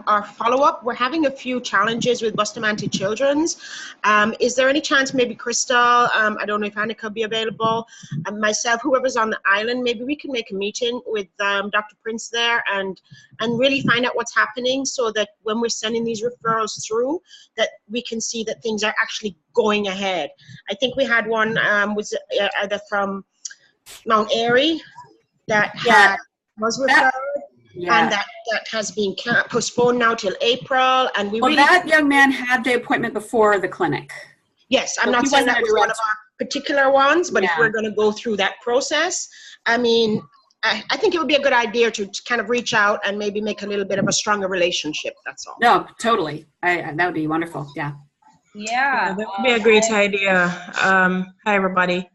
our follow-up, we're having a few challenges with Bustamante Children's. Is there any chance maybe Crystal, I don't know if Anna could be available, and myself, whoever's on the island, maybe we can make a meeting with Dr. Prince there and really find out what's happening, so that when we're sending these referrals through, that we can see that things are actually going ahead. I think we had one was either from Mount Airy that was referred, and that has been postponed now till April. And that young man had the appointment before the clinic. Yes, I'm not saying that was one of our particular ones, but if we're going to go through that process, I mean, I think it would be a good idea to kind of reach out and maybe make a little bit of a stronger relationship. That's all. No, totally. That would be wonderful. Yeah. Yeah. That would be a great idea. Hi, everybody.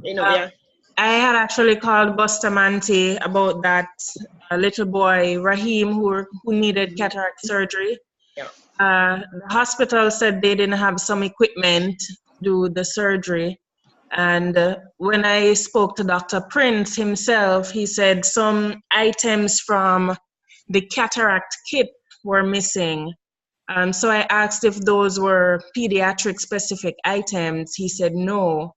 Yeah. I had actually called Bustamante about that little boy, Raheem, who needed cataract surgery. Yeah. The hospital said they didn't have some equipment to do the surgery. And when I spoke to Dr. Prince himself, he said some items from the cataract kit were missing. So I asked if those were pediatric specific items. He said no,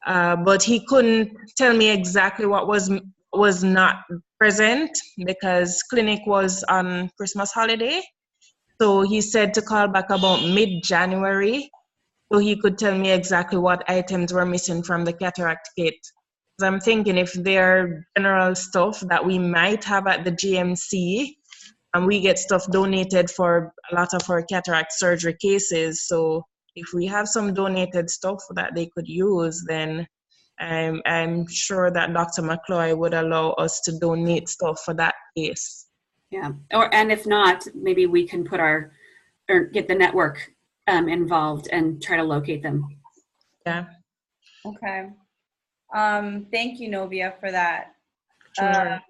but he couldn't tell me exactly what was not present because clinic was on Christmas holiday. So he said to call back about mid-January so he could tell me exactly what items were missing from the cataract kit. So I'm thinking if they're general stuff that we might have at the GMC, and we get stuff donated for a lot of our cataract surgery cases. So if we have some donated stuff that they could use, then I'm sure that Dr. McCloy would allow us to donate stuff for that case. Yeah. And if not, maybe we can get the network involved and try to locate them. Yeah. Okay. Thank you, Novia, for that. Sure.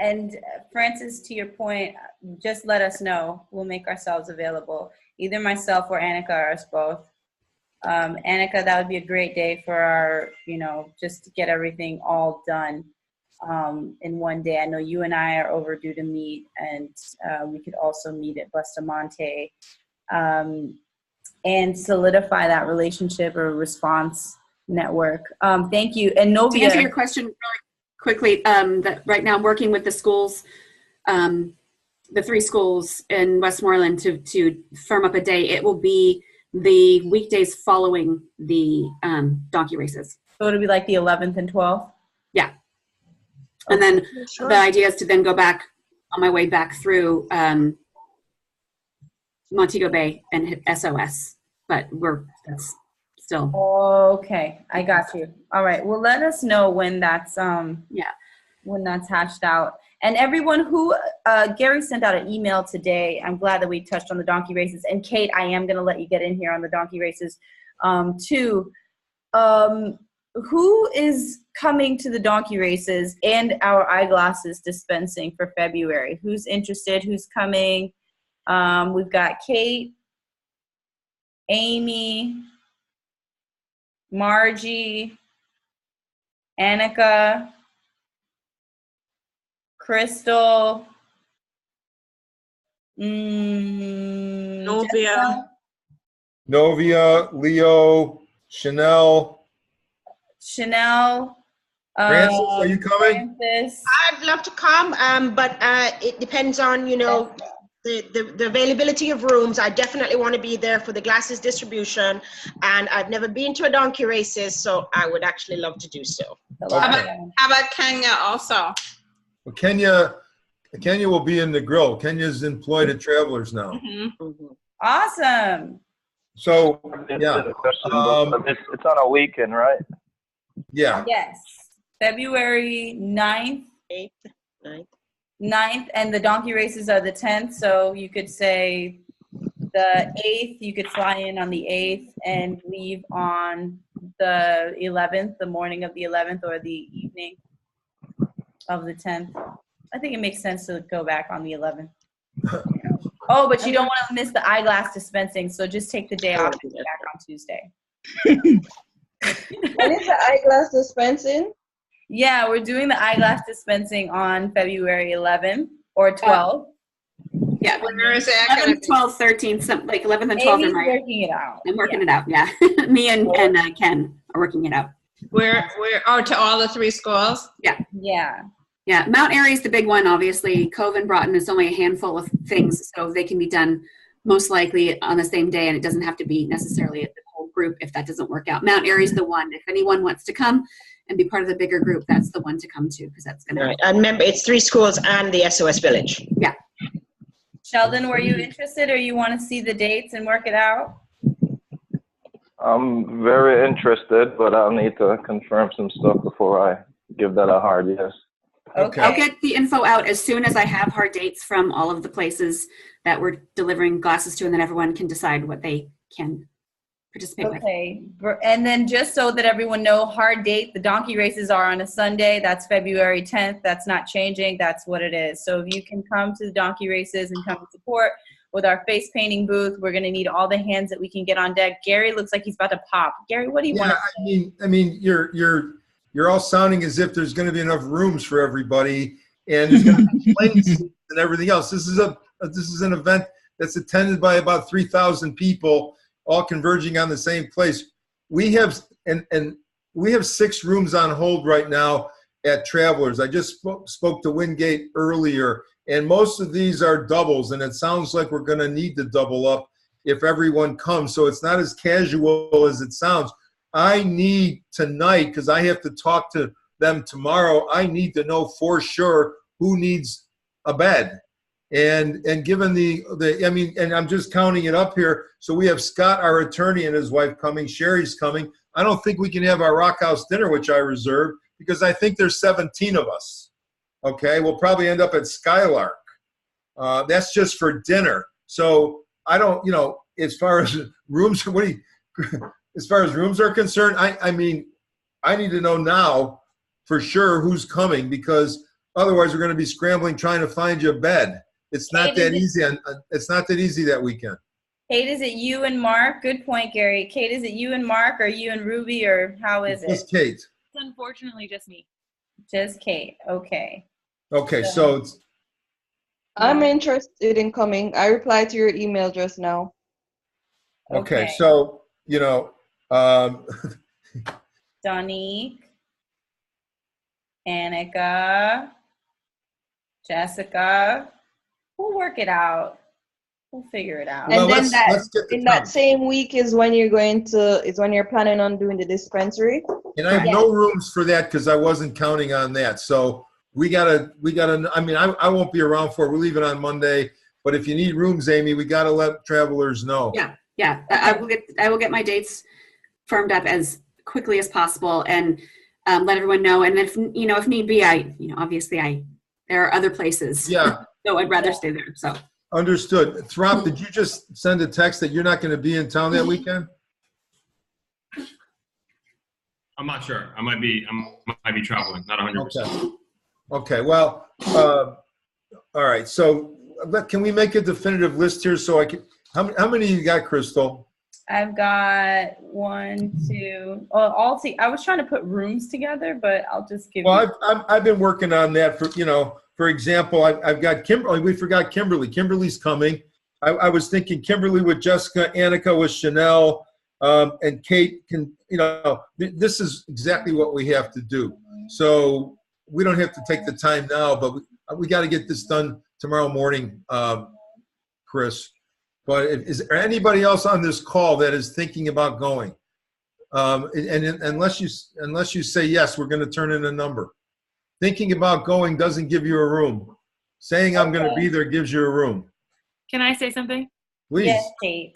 And Francis, to your point, just let us know. We'll make ourselves available. Either myself or Annika or us both. Annika, that would be a great day for our, just to get everything all done in one day. I know you and I are overdue to meet, and we could also meet at Bustamante and solidify that relationship or response network. Thank you. And Novia, to answer your question really quickly, that right now I'm working with the schools, the 3 schools in Westmoreland to firm up a day. It will be the weekdays following the donkey races. So it'll be like the 11th and 12th? Yeah. And then the idea is to then go back on my way back through Montego Bay and hit SOS, but that's still. Okay, I got you. All right, well, let us know when that's when that's hashed out. And everyone who Gary sent out an email today. I'm glad that we touched on the donkey races. And Kate, I am going to let you get in here on the donkey races too. Who is coming to the donkey races and our eyeglasses dispensing for February? Who's interested? Who's coming? We've got Kate, Amy, Margie, Annika, Crystal, Novia, Leo, Chanel. Francis, are you coming? Francis. I'd love to come, but it depends on, the availability of rooms. I definitely want to be there for the glasses distribution, and I've never been to a donkey races, so I would actually love to do so. Okay. How about Kenya also? Well, Kenya will be in the grill. Kenya's employed at Travelers now. Mm-hmm. Awesome. So, yeah. It's on a weekend, right? Yeah. Yes. February 9th. 9th, and the donkey races are the 10th, so you could say the 8th, you could fly in on the 8th and leave on the 11th, the morning of the 11th or the evening of the 10th. I think it makes sense to go back on the 11th. Oh, but you don't want to miss the eyeglass dispensing, so just take the day off and be back on Tuesday. When is the eyeglass dispensing? Yeah, we're doing the eyeglass dispensing on February 11th or 12th. Yeah, where is it? 11th, 12th, 13th, something like 11th and 12th. Amy's working it out. I'm working it out. Yeah, me and Ken are working it out. We're to all the 3 schools. Yeah. Yeah. Mount Airy is the big one, obviously. Cove and Broughton is only a handful of things, so they can be done most likely on the same day, and it doesn't have to be necessarily the whole group if that doesn't work out. Mount Airy is the one. If anyone wants to come and be part of the bigger group, that's the one to come to, because that's going to. Right. And remember, it's 3 schools and the SOS Village. Yeah. Sheldon, were you interested, or you want to see the dates and work it out? I'm very interested, but I'll need to confirm some stuff before I give that a hard yes. Okay. I'll get the info out as soon as I have hard dates from all of the places that we're delivering glasses to, and then everyone can decide what they can participate with. Okay, and then just so that everyone know, hard date, the donkey races are on a Sunday. That's February 10th. That's not changing. That's what it is. So if you can come to the donkey races and come and support with our face painting booth, we're going to need all the hands that we can get on deck. Gary looks like he's about to pop. Gary, what do you want to say? I mean, you're all sounding as if there's going to be enough rooms for everybody, and there's going to be planes and everything else. This is an event that's attended by about 3,000 people, all converging on the same place. We have we have 6 rooms on hold right now at Travelers. I just spoke to Wingate earlier, and most of these are doubles, and it sounds like we're going to need to double up if everyone comes. So it's not as casual as it sounds. I need tonight, because I have to talk to them tomorrow, I need to know for sure who needs a bed. And given and I'm just counting it up here. So we have Scott, our attorney, and his wife coming. Sherry's coming. I don't think we can have our Rock House dinner, which I reserved, because I think there's 17 of us. Okay, we'll probably end up at Skylark. That's just for dinner. So I don't, as far as rooms, as far as rooms are concerned, I mean, I need to know now for sure who's coming, because otherwise we're going to be scrambling trying to find you a bed. It's not that easy. It's not that easy that weekend. Kate, is it you and Mark? Good point, Gary. Kate, is it you and Mark, or you and Ruby, or how is it? Just Kate. It's unfortunately just me. Just Kate. Okay. Okay, so it's, I'm interested in coming. I replied to your email just now. okay. So, Donique, Annika, Jessica. We'll work it out. We'll figure it out. And then that same week is when you're planning on doing the dispensary. And I have no rooms for that because I wasn't counting on that. So we gotta, I mean, I won't be around for it. We're leaving on Monday, but if you need rooms, Amy, we gotta let travelers know. Yeah. I will get my dates firmed up as quickly as possible and let everyone know. And if need be, obviously there are other places. Yeah. So I'd rather stay there. So. Understood. Throp, did you just send a text that you're not going to be in town that weekend? I'm not sure. I might be traveling. Not 100%. Okay. Well, all right. So can we make a definitive list here so I can? How many you got, Crystal? I've got 1, 2. All see. I was trying to put rooms together, but I'll just give. Well, I've been working on that for For example, I've got Kimberly. We forgot Kimberly. Kimberly's coming. I was thinking Kimberly with Jessica, Annika with Chanel, and Kate can, this is exactly what we have to do. So we don't have to take the time now, but we got to get this done tomorrow morning, Chris. But is there anybody else on this call that is thinking about going? And unless you say yes, we're going to turn in a number. Thinking about going doesn't give you a room. Saying I'm going to be there gives you a room. Can I say something? Please. Yes, Kate.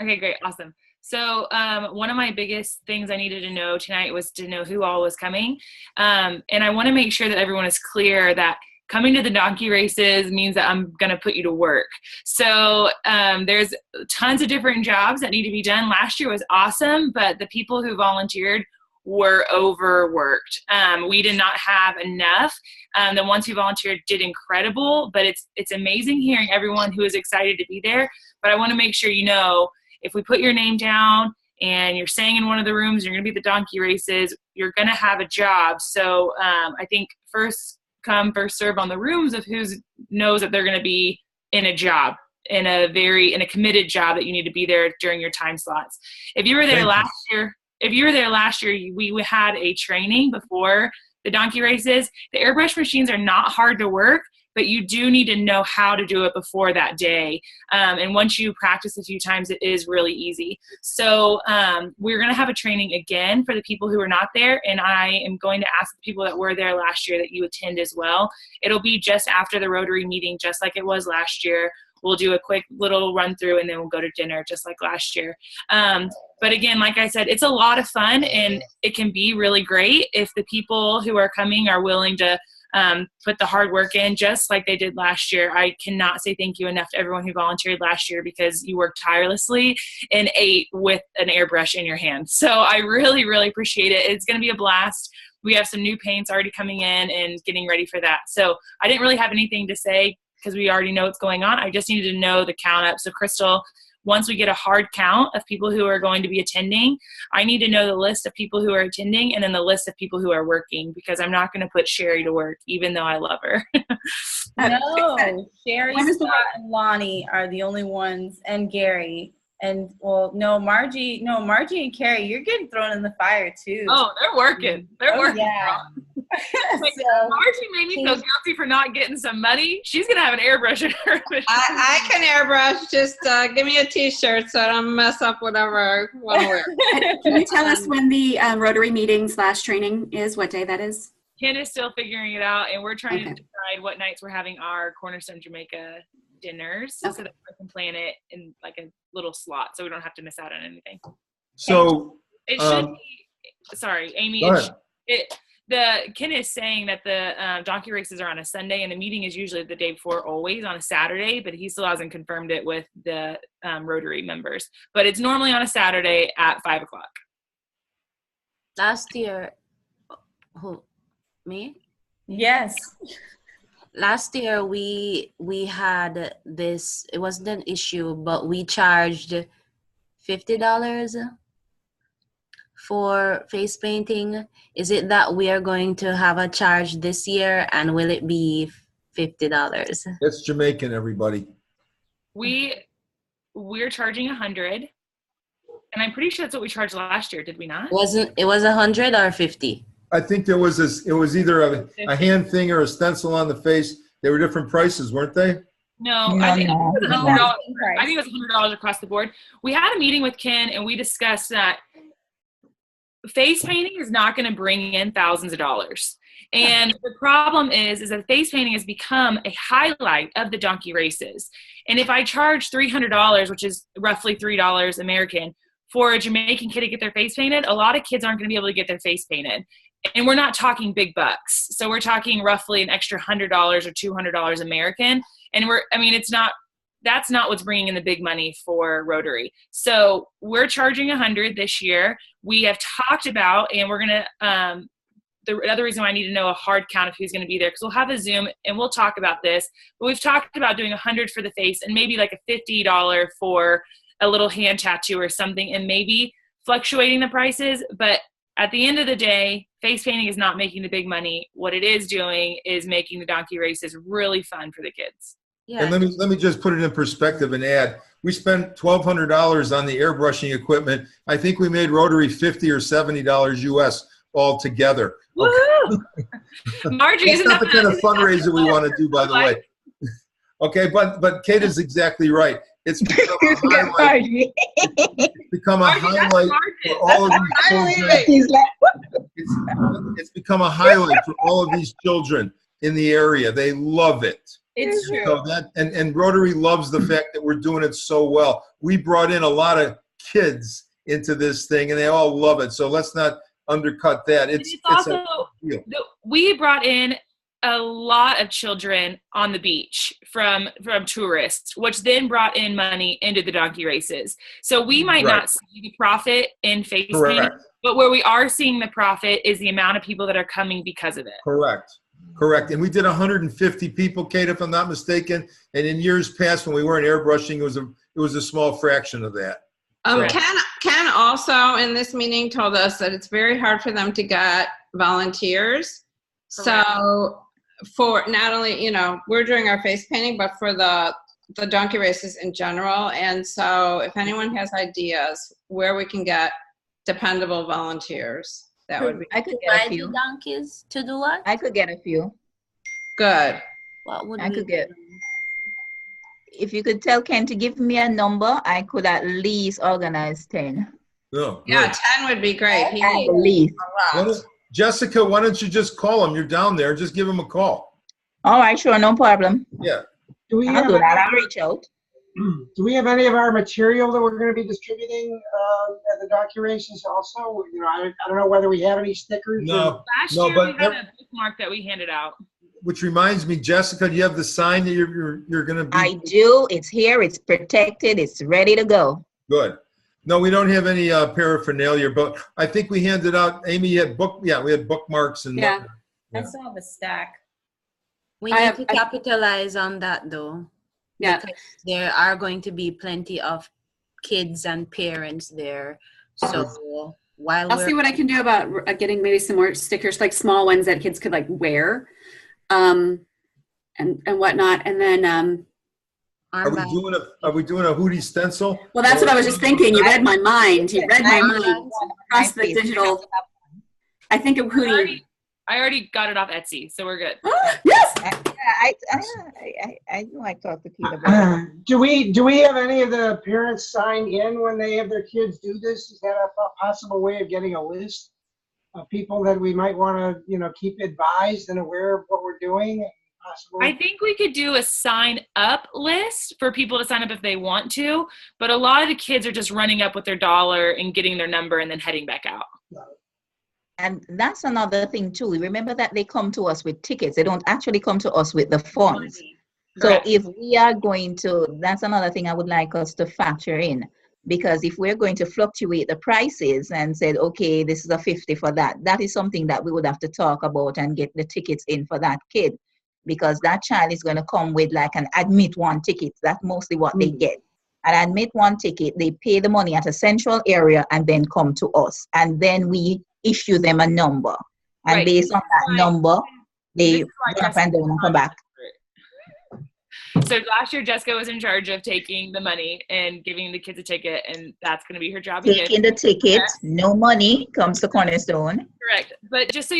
Okay, great. Awesome. So one of my biggest things I needed to know tonight was to know who all was coming. And I want to make sure that everyone is clear that coming to the donkey races means that I'm going to put you to work. So there's tons of different jobs that need to be done. Last year was awesome, but the people who volunteered were overworked. We did not have enough. The ones who volunteered did incredible, but it's amazing hearing everyone who is excited to be there. But I want to make sure if we put your name down and you're staying in one of the rooms, you're going to be at the donkey races, you're going to have a job. So I think first come, first serve on the rooms of who knows that they're going to be in a job, in a committed job that you need to be there during your time slots. If you were there last year, we had a training before the donkey races. The airbrush machines are not hard to work, but you do need to know how to do it before that day. And once you practice a few times, it is really easy. So we're going to have a training again for the people who are not there. And I am going to ask the people that were there last year that you attend as well. It'll be just after the Rotary meeting, just like it was last year. We'll do a quick little run through and then we'll go to dinner just like last year. But again, like I said, it's a lot of fun and it can be really great if the people who are coming are willing to put the hard work in just like they did last year. I cannot say thank you enough to everyone who volunteered last year because you worked tirelessly and ate with an airbrush in your hand. So I really, really appreciate it. It's going to be a blast. We have some new paints already coming in and getting ready for that. So I didn't really have anything to say because we already know what's going on. I just needed to know the count up. So Crystal, once we get a hard count of people who are going to be attending, I need to know the list of people who are attending and then the list of people who are working, because I'm not going to put Sherry to work, even though I love her. No, Sherry, Scott, and Lonnie are the only ones, and Gary. And Margie and Carrie, you're getting thrown in the fire too. Oh, they're working. They're working. Yeah. Margie made me feel guilty for not getting some money. She's gonna have an airbrush in her. I can airbrush. Just give me a T-shirt so I don't mess up whatever I want to wear. Can you tell us when the Rotary meeting/training is? What day that is? Ken is still figuring it out, and we're trying to decide what nights we're having our Cornerstone Jamaica dinners so that we can plan it in like a little slot so we don't have to miss out on anything. So it should be, sorry, Amy, Ken is saying that the donkey races are on a Sunday and the meeting is usually the day before, always on a Saturday, but he still hasn't confirmed it with the Rotary members. But it's normally on a Saturday at 5 o'clock. Last year, me? Yes. Last year we had this, it wasn't an issue, but we charged $50 for face painting. Is it that we are going to have a charge this year, and will it be $50? That's Jamaican, everybody. We're charging $100, and I'm pretty sure that's what we charged last year. Did we not? It was $100 or $50? I think it was either a hand thing or a stencil on the face. They were different prices, weren't they? No, I think it was $100 across the board. We had a meeting with Ken and we discussed that face painting is not going to bring in thousands of dollars. And the problem is that face painting has become a highlight of the donkey races. And if I charge $300, which is roughly $3 American, for a Jamaican kid to get their face painted, a lot of kids aren't going to be able to get their face painted. And we're not talking big bucks. So we're talking roughly an extra $100 or $200 American. And that's not what's bringing in the big money for Rotary. So we're charging $100 this year. We have talked about, and we're going to, the other reason why I need to know a hard count of who's going to be there, because we'll have a Zoom and we'll talk about this, but we've talked about doing $100 for the face and maybe like a $50 for a little hand tattoo or something, and maybe fluctuating the prices. But at the end of the day, face painting is not making the big money. What it is doing is making the donkey races really fun for the kids. Yeah. And let me just put it in perspective and add, we spent $1,200 on the airbrushing equipment. I think we made Rotary $50 or $70 US all together. Okay. Margie, that's not the kind of fundraiser we want to do, by the way. Okay, but Kate is exactly right. It's become a highlight. It's become a highlight for all of these children. It's become a highlight for all of these children in the area. They love it. It's true. So and Rotary loves the fact that we're doing it so well. We brought in a lot of kids into this thing, and they all love it. So let's not undercut that. It's also we brought in a lot of children on the beach from tourists, which then brought in money into the donkey races. So we might not see the profit in face painting, but where we are seeing the profit is the amount of people that are coming because of it. Correct. And we did 150 people, Kate, if I'm not mistaken. And in years past, when we weren't airbrushing, it was a small fraction of that. Ken also in this meeting told us that it's very hard for them to get volunteers. Correct. So for not only, we're doing our face painting, but for the donkey races in general. And so if anyone has ideas where we can get dependable volunteers, that would be. I could get a few donkeys to do what? I could get a few. Good. What would I could get? If you could tell Ken to give me a number, I could at least organize 10. Oh, yeah, 10 would be great. At least. Jessica, why don't you just call him? You're down there. Just give him a call. All right, sure, no problem. Yeah. I'll do that. I'll reach out. Do we have any of our material that we're going to be distributing at the donkey races also? I don't know whether we have any stickers. No. Last year we had a bookmark that we handed out. which reminds me, Jessica, do you have the sign that you're going to be? I do. It's here. It's protected. It's ready to go. Good. No, we don't have any paraphernalia, but I think we handed out. Amy, you had we had bookmarks and. Yeah. I still have a stack. We need to capitalize on that, though. Yeah. Because there are going to be plenty of kids and parents there. So while I'll see what I can do about getting maybe some more stickers, like small ones that kids could like wear, and whatnot. And then are we doing a Hootie stencil? Well, that's what I was just thinking. You read my mind. You read my mind across the digital. I think of Hootie. I already got it off Etsy, so we're good. Yes. I know I talked to Keith about it. Do we have any of the parents sign in when they have their kids do this? Is that a possible way of getting a list of people that we might want to, keep advised and aware of what we're doing? I think we could do a sign up list for people to sign up if they want to, but a lot of the kids are just running up with their dollar and getting their number and then heading back out. And that's another thing too. Remember that they come to us with tickets. They don't actually come to us with the funds. So if we are going to, that's another thing I would like us to factor in. Because if we're going to fluctuate the prices and said, okay, this is a 50 for that, that is something that we would have to talk about and get the tickets in for that kid. Because that child is going to come with like an admit one ticket. That's mostly what they get. An admit one ticket, they pay the money at a central area and then come to us. And then we issue them a number. And based on that number, they up and down and come back. So last year, Jessica was in charge of taking the money and giving the kids a ticket, and that's going to be her job again. Taking the ticket, no money comes to Cornerstone. Correct. But just so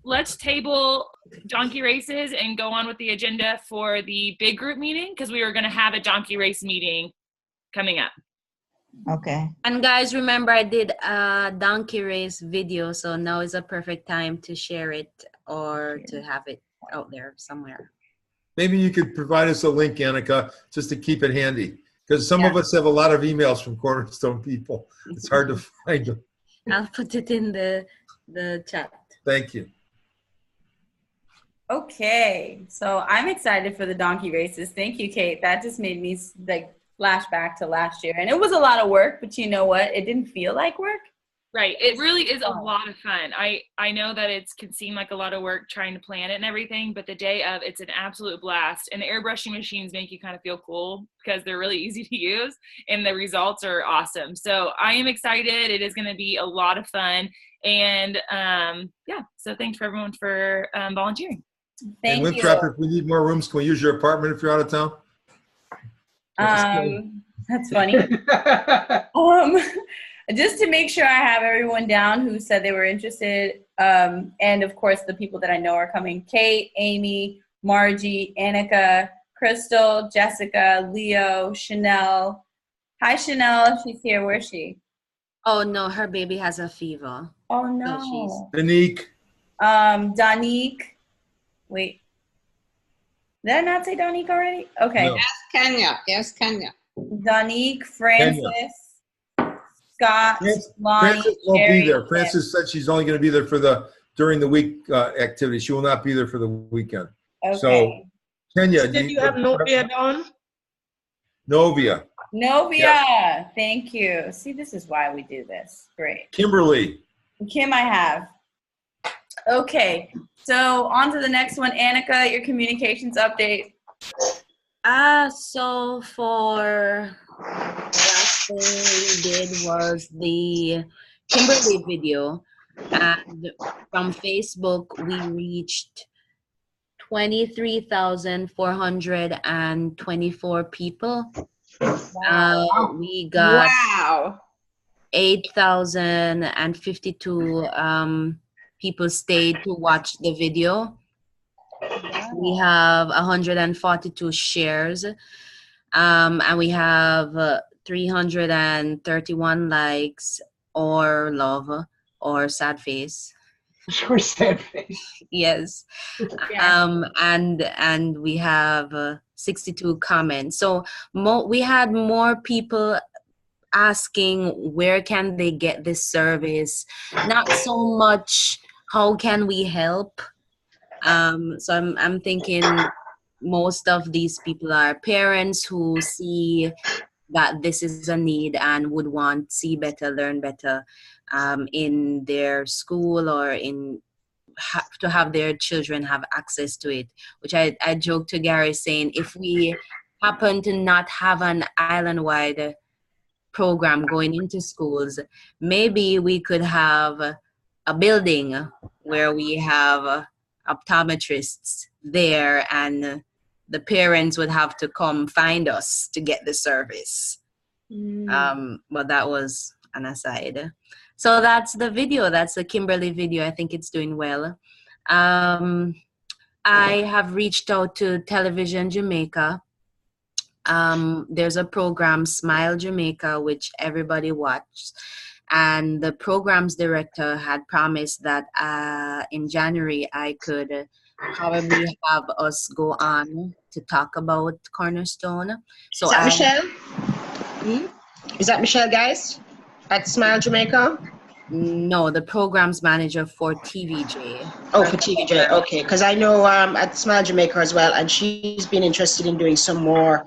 let's table donkey races and go on with the agenda for the big group meeting, because we were going to have a donkey race meeting coming up. Okay. And guys, remember I did a donkey race video, so now is a perfect time to share it or to have it out there somewhere. Maybe you could provide us a link, Annika, just to keep it handy. Because some of us have a lot of emails from Cornerstone people. It's hard to find them. I'll put it in the chat. Thank you. Okay, so I'm excited for the donkey races. Thank you, Kate. That just made me like flashback to last year. And it was a lot of work, but you know what? It didn't feel like work. Right. It really is a lot of fun. I know that it can seem like a lot of work trying to plan it and everything, but the day of, it's an absolute blast. And the airbrushing machines make you kind of feel cool because they're really easy to use and the results are awesome. So I am excited. It is going to be a lot of fun. And so thanks for everyone for volunteering. Thank you. Winthrop, if we need more rooms, can we use your apartment if you're out of town? That's funny. Just to make sure I have everyone down who said they were interested, and of course the people that I know are coming: Kate, Amy, Margie, Annika, Crystal, Jessica, Leo, Chanel. Hi, Chanel. She's here. Where's she? Oh no, her baby has a fever. Oh no. Danique. Danique. Wait. Did I not say Danique already? Okay. No. Yes, Kenya. Yes, Kenya. Danique, Francis, Scott, Lonnie, Francis won't Sherry, be there. Francis said she's only going to be there for during the week activity. She will not be there for the weekend. Okay. So, Kenya. Did you have Novia down? Novia. Novia. Thank you. See, this is why we do this. Great. Kimberly. Kim, I have. Okay. So on to the next one. Annika, your communications update. So for last thing we did was the Kimberly video, and from Facebook we reached 23,424 people. Wow. We got 8,052 people stayed to watch the video. We have 142 shares, and we have 331 likes or love or sad face. Or sad face. Yes. And we have 62 comments. So we had more people asking where can they get this service, not so much how can we help. So I'm thinking most of these people are parents who see that this is a need and would want see better, learn better in their school or to have their children have access to it. Which I joked to Gary saying, if we happen to not have an island-wide program going into schools, maybe we could have a building where we have optometrists there, and the parents would have to come find us to get the service. But that was an aside. So that's the video. That's the Kimberly video. I think it's doing well. I have reached out to Television Jamaica. There's a program, Smile Jamaica, which everybody watched. And the program's director had promised that in January I could probably have us go on to talk about Cornerstone. So is that Michelle? Is that Michelle, guys, at Smile Jamaica? No, the program's manager for TVJ. Oh, for TVJ, okay. Because I know at Smile Jamaica as well, and she's been interested in doing some more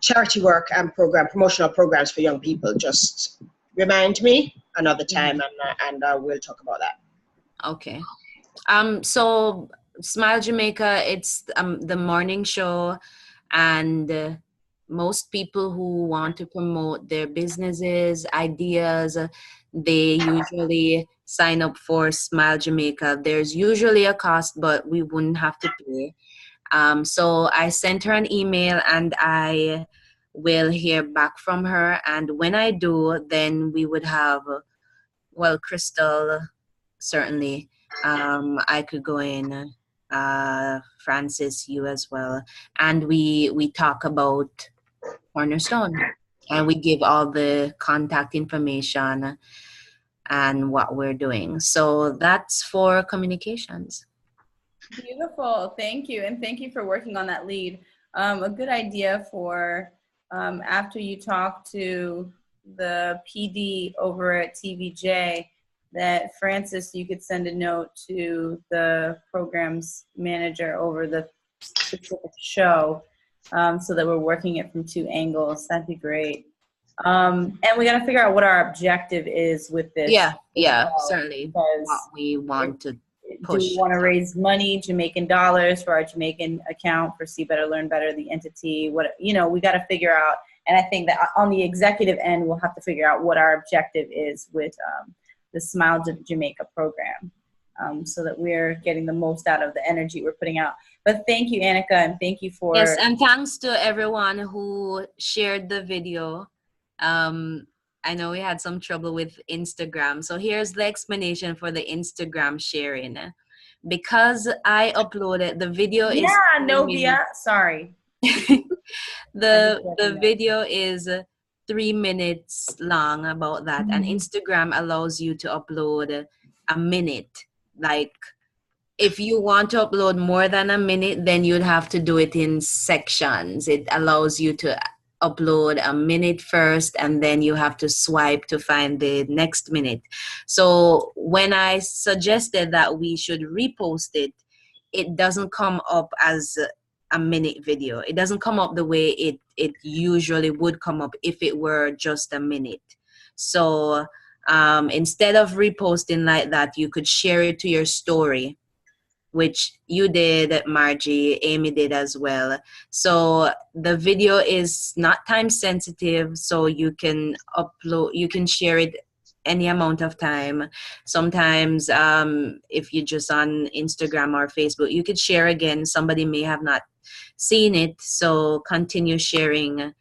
charity work and promotional programs for young people. Just remind me another time, and we'll talk about that. Okay. So Smile Jamaica, it's the morning show, and most people who want to promote their businesses, ideas, they usually sign up for Smile Jamaica. There's usually a cost, but we wouldn't have to pay. So I sent her an email, and I will hear back from her. And when I do, then we would have, well, Crystal, certainly. I could go in, Francis, you as well. And we talk about Cornerstone, and we give all the contact information and what we're doing. So that's for communications. Beautiful. Thank you. And thank you for working on that lead. A good idea for after you talk to the PD over at TVJ, that Francis, you could send a note to the programs manager over the specific show, so that we're working it from two angles. That'd be great. And we got to figure out what our objective is with this. Yeah, certainly. What we want to push. Do we want to raise money, Jamaican dollars, for our Jamaican account for See Better, Learn Better, the entity? What, we got to figure out. And I think that on the executive end, we'll have to figure out what our objective is with the Smile Jamaica program, so that we're getting the most out of the energy we're putting out. But thank you, Annika, and thank you for... Yes, and thanks to everyone who shared the video. I know we had some trouble with Instagram. So here's the explanation for the Instagram sharing. Because I uploaded the video is... Yeah, Novia, sorry. The video is 3 minutes long about that, and Instagram allows you to upload a minute. Like, if you want to upload more than a minute, then you'd have to do it in sections. It allows you to upload a minute first, and then you have to swipe to find the next minute. So when I suggested that we should repost it, it doesn't come up as a minute video. It doesn't come up the way it usually would come up if it were just a minute. So instead of reposting like that, you could share it to your story, which you did, Margie, Amy did as well. So the video is not time sensitive, so you can share it any amount of time. Sometimes if you're just on Instagram or Facebook, you could share again. Somebody may have not seen it, so continue sharing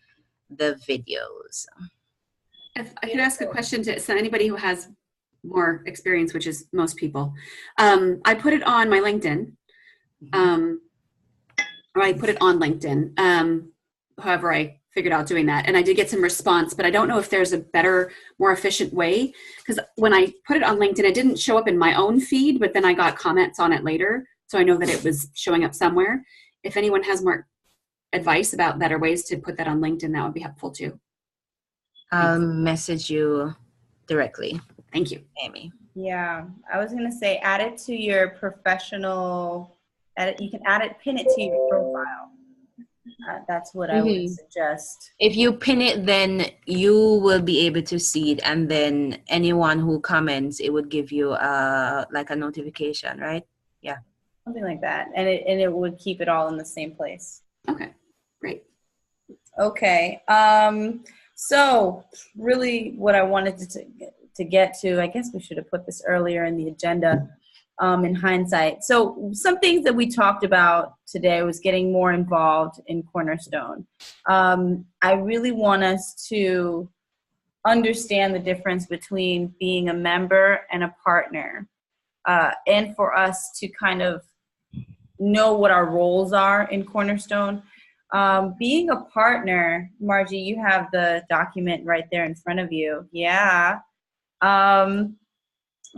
the videos. If I could ask a question to anybody who has more experience, which is most people. I put it on my LinkedIn, or I put it on LinkedIn. However, I figured out doing that, and I did get some response, but I don't know if there's a better, more efficient way, because when I put it on LinkedIn, it didn't show up in my own feed, but then I got comments on it later, so I know that it was showing up somewhere. If anyone has more advice about better ways to put that on LinkedIn, that would be helpful too. I'll message you directly. Thank you, Amy. Yeah, I was gonna say add it to your professional. You can add it, pin it to your profile. That's what I would suggest. If you pin it, then you will be able to see it, and then anyone who comments, it would give you like a notification, right? Yeah. Something like that, and it would keep it all in the same place. Okay, great. Okay, so really what I wanted to get to, I guess we should have put this earlier in the agenda, in hindsight. So some things that we talked about today was getting more involved in Cornerstone. I really want us to understand the difference between being a member and a partner, and for us to kind of know what our roles are in Cornerstone. Being a partner, Margie, you have the document right there in front of you. Yeah.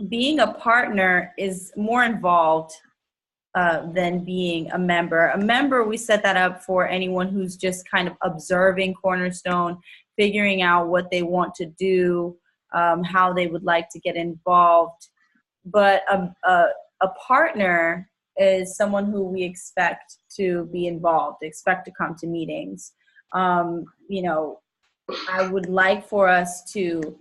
Being a partner is more involved than being a member. A member, we set that up for anyone who's just kind of observing Cornerstone, figuring out what they want to do, how they would like to get involved. But a partner is someone who we expect to be involved, expect to come to meetings. You know, I would like for us to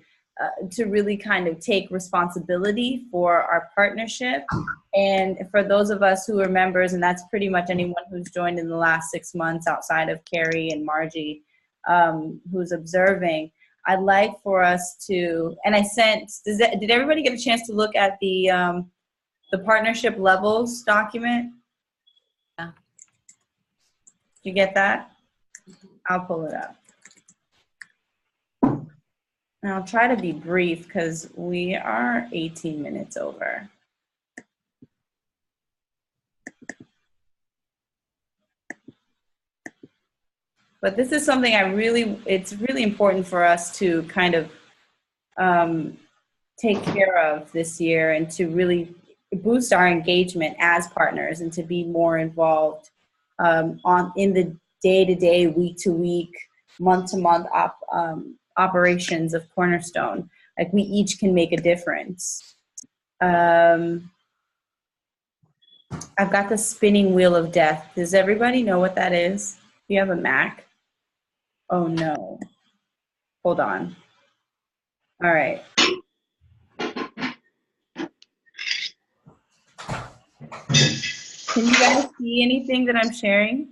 really kind of take responsibility for our partnership. And for those of us who are members, and that's pretty much anyone who's joined in the last 6 months outside of Carrie and Margie, who's observing, I'd like for us to, and I sent, did everybody get a chance to look at the partnership levels document? Yeah. Did you get that? I'll pull it up. And I'll try to be brief because we are 18 minutes over. But this is something it's really important for us to kind of take care of this year, and to really boost our engagement as partners, and to be more involved in the day-to-day, week-to-week, month-to-month operations of Cornerstone. Like, we each can make a difference. I've got the spinning wheel of death. Does everybody know what that is? Do you have a Mac? Oh no. Hold on. All right. Can you guys see anything that I'm sharing?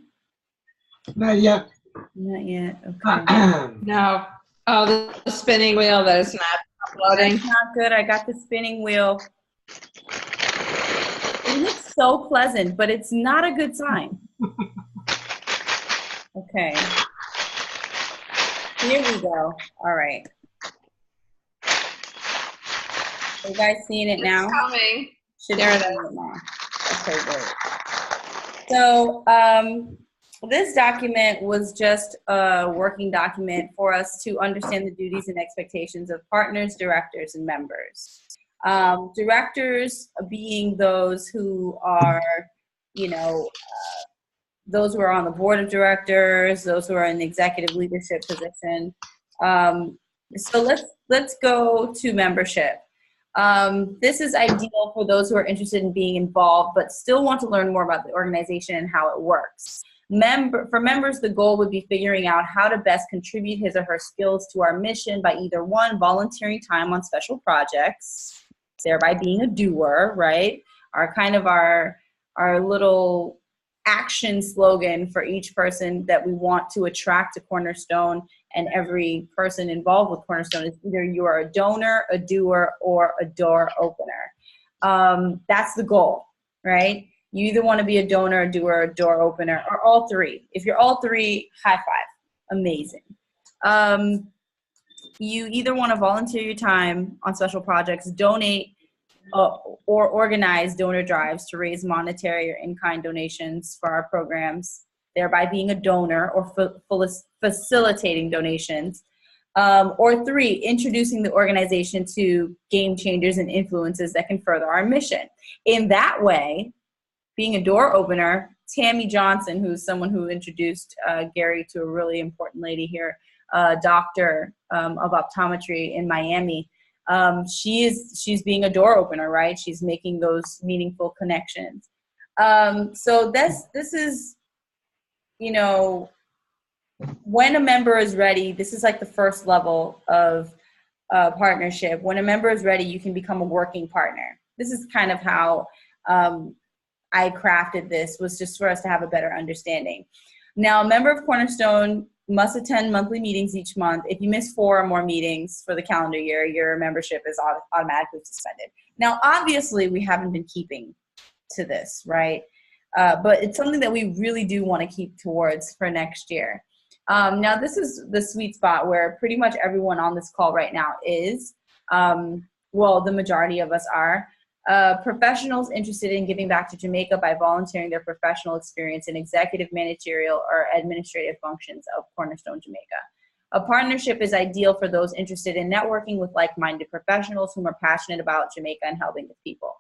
Not yet. Not yet. Okay. No. Oh, the spinning wheel that is not uploading. That's not good. I got the spinning wheel. It looks so pleasant, but it's not a good sign. Okay. Here we go. All right. Are you guys seeing it now? It's coming. There it is. Okay, great. So this document was just a working document for us to understand the duties and expectations of partners, directors, and members. Directors being those who are, those who are on the board of directors, those who are in the executive leadership position. So let's go to membership. This is ideal for those who are interested in being involved, but still want to learn more about the organization and how it works. For members, the goal would be figuring out how to best contribute his or her skills to our mission by either one, volunteering time on special projects, thereby being a doer, right? Our little action slogan for each person that we want to attract to Cornerstone, and every person involved with Cornerstone is either you are a donor, a doer, or a door opener. That's the goal, right? You either want to be a donor, a doer, a door opener, or all three. If you're all three, high five. Amazing. You either want to volunteer your time on special projects, donate, or organize donor drives to raise monetary or in-kind donations for our programs, thereby being a donor or facilitating donations. Or three, introducing the organization to game changers and influences that can further our mission. In that way, being a door opener, Tammy Johnson, who's someone who introduced Gary to a really important lady here, doctor of optometry in Miami, she's being a door opener, right? She's making those meaningful connections. So this is, you know, when a member is ready, this is like the first level of partnership. When a member is ready, you can become a working partner. This is kind of how I crafted this, was just for us to have a better understanding. Now, a member of Cornerstone must attend monthly meetings each month. If you miss 4 or more meetings for the calendar year, your membership is automatically suspended. Now, obviously, we haven't been keeping to this, right? But it's something that we really do want to keep towards for next year. Now, this is the sweet spot where pretty much everyone on this call right now is, well, the majority of us are, professionals interested in giving back to Jamaica by volunteering their professional experience in executive, managerial, or administrative functions of Cornerstone Jamaica. A partnership is ideal for those interested in networking with like-minded professionals whom are passionate about Jamaica and helping the people.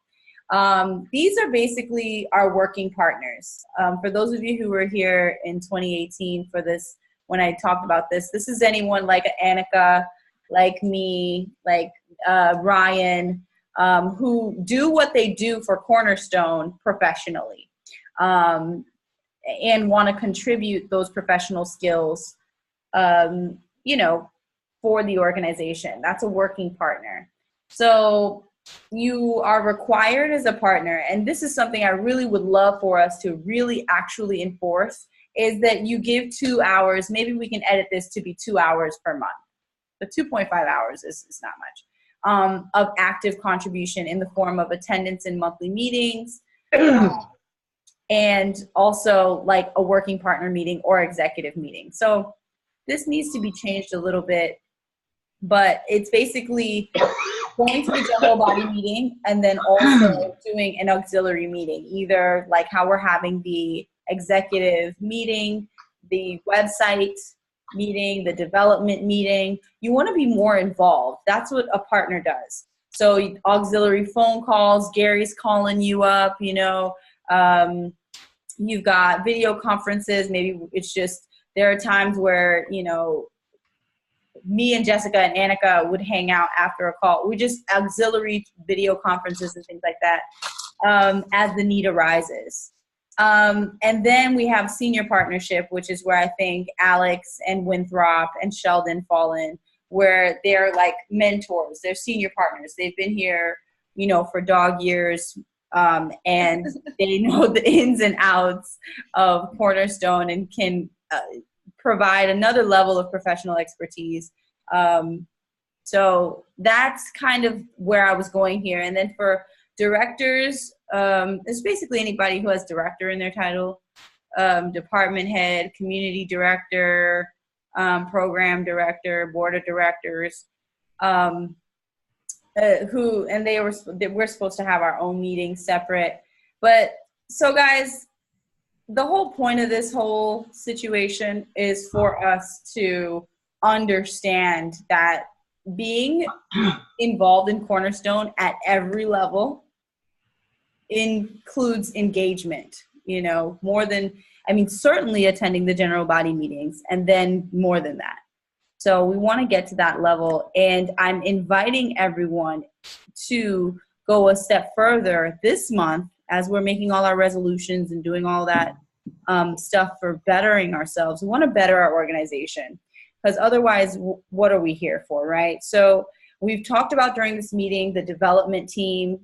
These are basically our working partners. For those of you who were here in 2018 for this, when I talked about this, this is anyone like Annika, like me, like Ryan, who do what they do for Cornerstone professionally, and want to contribute those professional skills, you know, for the organization. That's a working partner. So you are required as a partner, and this is something I really would love for us to really actually enforce, is that you give 2 hours. Maybe we can edit this to be 2 hours per month. The 2.5 hours is not much. Of active contribution in the form of attendance in monthly meetings, and also like a working partner meeting or executive meeting. So this needs to be changed a little bit, but it's basically going to the general body meeting and then also doing an auxiliary meeting, either like how we're having the executive meeting, the website meeting, the development meeting. You want to be more involved. That's what a partner does. So auxiliary phone calls, Gary's calling you up, you know, you've got video conferences. Maybe it's just, there are times where, you know, me and Jessica and Annika would hang out after a call. We just auxiliary video conferences and things like that, as the need arises. And then we have senior partnership, which is where I think Alex and Winthrop and Sheldon fall in, where they're like mentors. They're senior partners. They've been here, you know, for dog years, and they know the ins and outs of Cornerstone and can provide another level of professional expertise. So that's kind of where I was going here. And then for directors, it's basically anybody who has director in their title, department head, community director, program director, board of directors, we're supposed to have our own meetings separate. But so guys, the whole point of this whole situation is for us to understand that being involved in Cornerstone at every level includes engagement, you know, more than, I mean, certainly attending the general body meetings, and then more than that. So we want to get to that level, and I'm inviting everyone to go a step further this month as we're making all our resolutions and doing all that stuff for bettering ourselves. We want to better our organization, because otherwise, what are we here for, right? So we've talked about during this meeting the development team,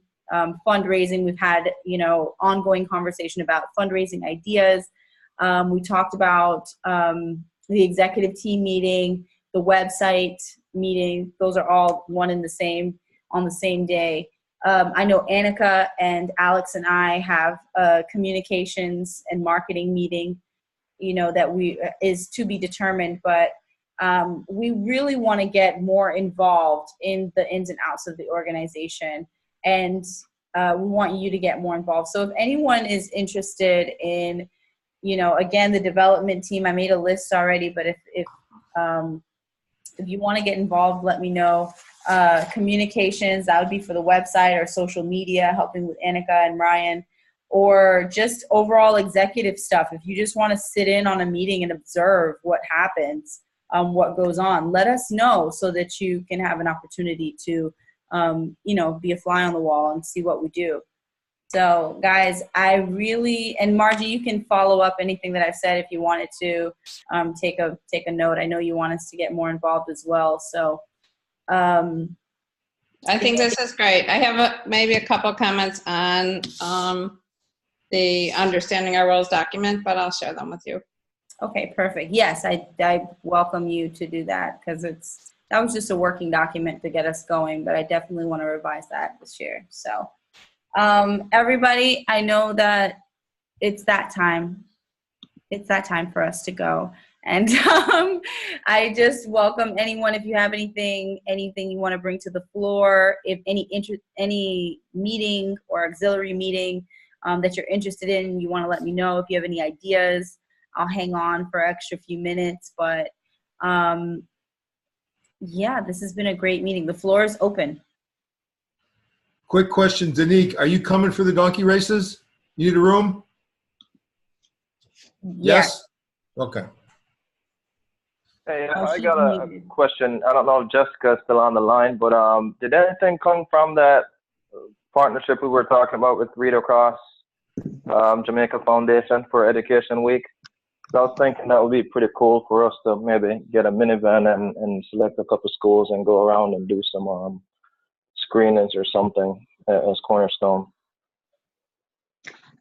fundraising. We've had, you know, ongoing conversation about fundraising ideas. We talked about the executive team meeting, the website meeting. Those are all one and the same on the same day. I know Annika and Alex and I have a communications and marketing meeting, you know, that is to be determined, but we really want to get more involved in the ins and outs of the organization, and we want you to get more involved. So if anyone is interested in, you know, again, the development team, I made a list already, but if you want to get involved, let me know. Communications, that would be for the website or social media, helping with Annika and Ryan, or just overall executive stuff. If you just want to sit in on a meeting and observe what happens, what goes on, let us know so that you can have an opportunity to you know, be a fly on the wall and see what we do. So guys, I really, and Margie, you can follow up anything that I've said if you wanted to take a note. I know you want us to get more involved as well. So I think this is great. I have maybe a couple comments on the Understanding Our Roles document, but I'll share them with you. Okay, perfect. Yes, I welcome you to do that, because that was just a working document to get us going, but I definitely want to revise that this year. So everybody, I know that it's that time. It's that time for us to go. And I just welcome anyone, if you have anything you want to bring to the floor, if any meeting or auxiliary meeting that you're interested in, you want to let me know. If you have any ideas, I'll hang on for an extra few minutes. But yeah, this has been a great meeting. The floor is open. Quick question, Danique, are you coming for the donkey races? You need a room? Yes? Okay. Hey, I got a question. I don't know if Jessica's still on the line, but did anything come from that partnership we were talking about with Read Across Jamaica Foundation for Education Week? So I was thinking that would be pretty cool for us to maybe get a minivan and select a couple schools and go around and do some screenings or something as Cornerstone.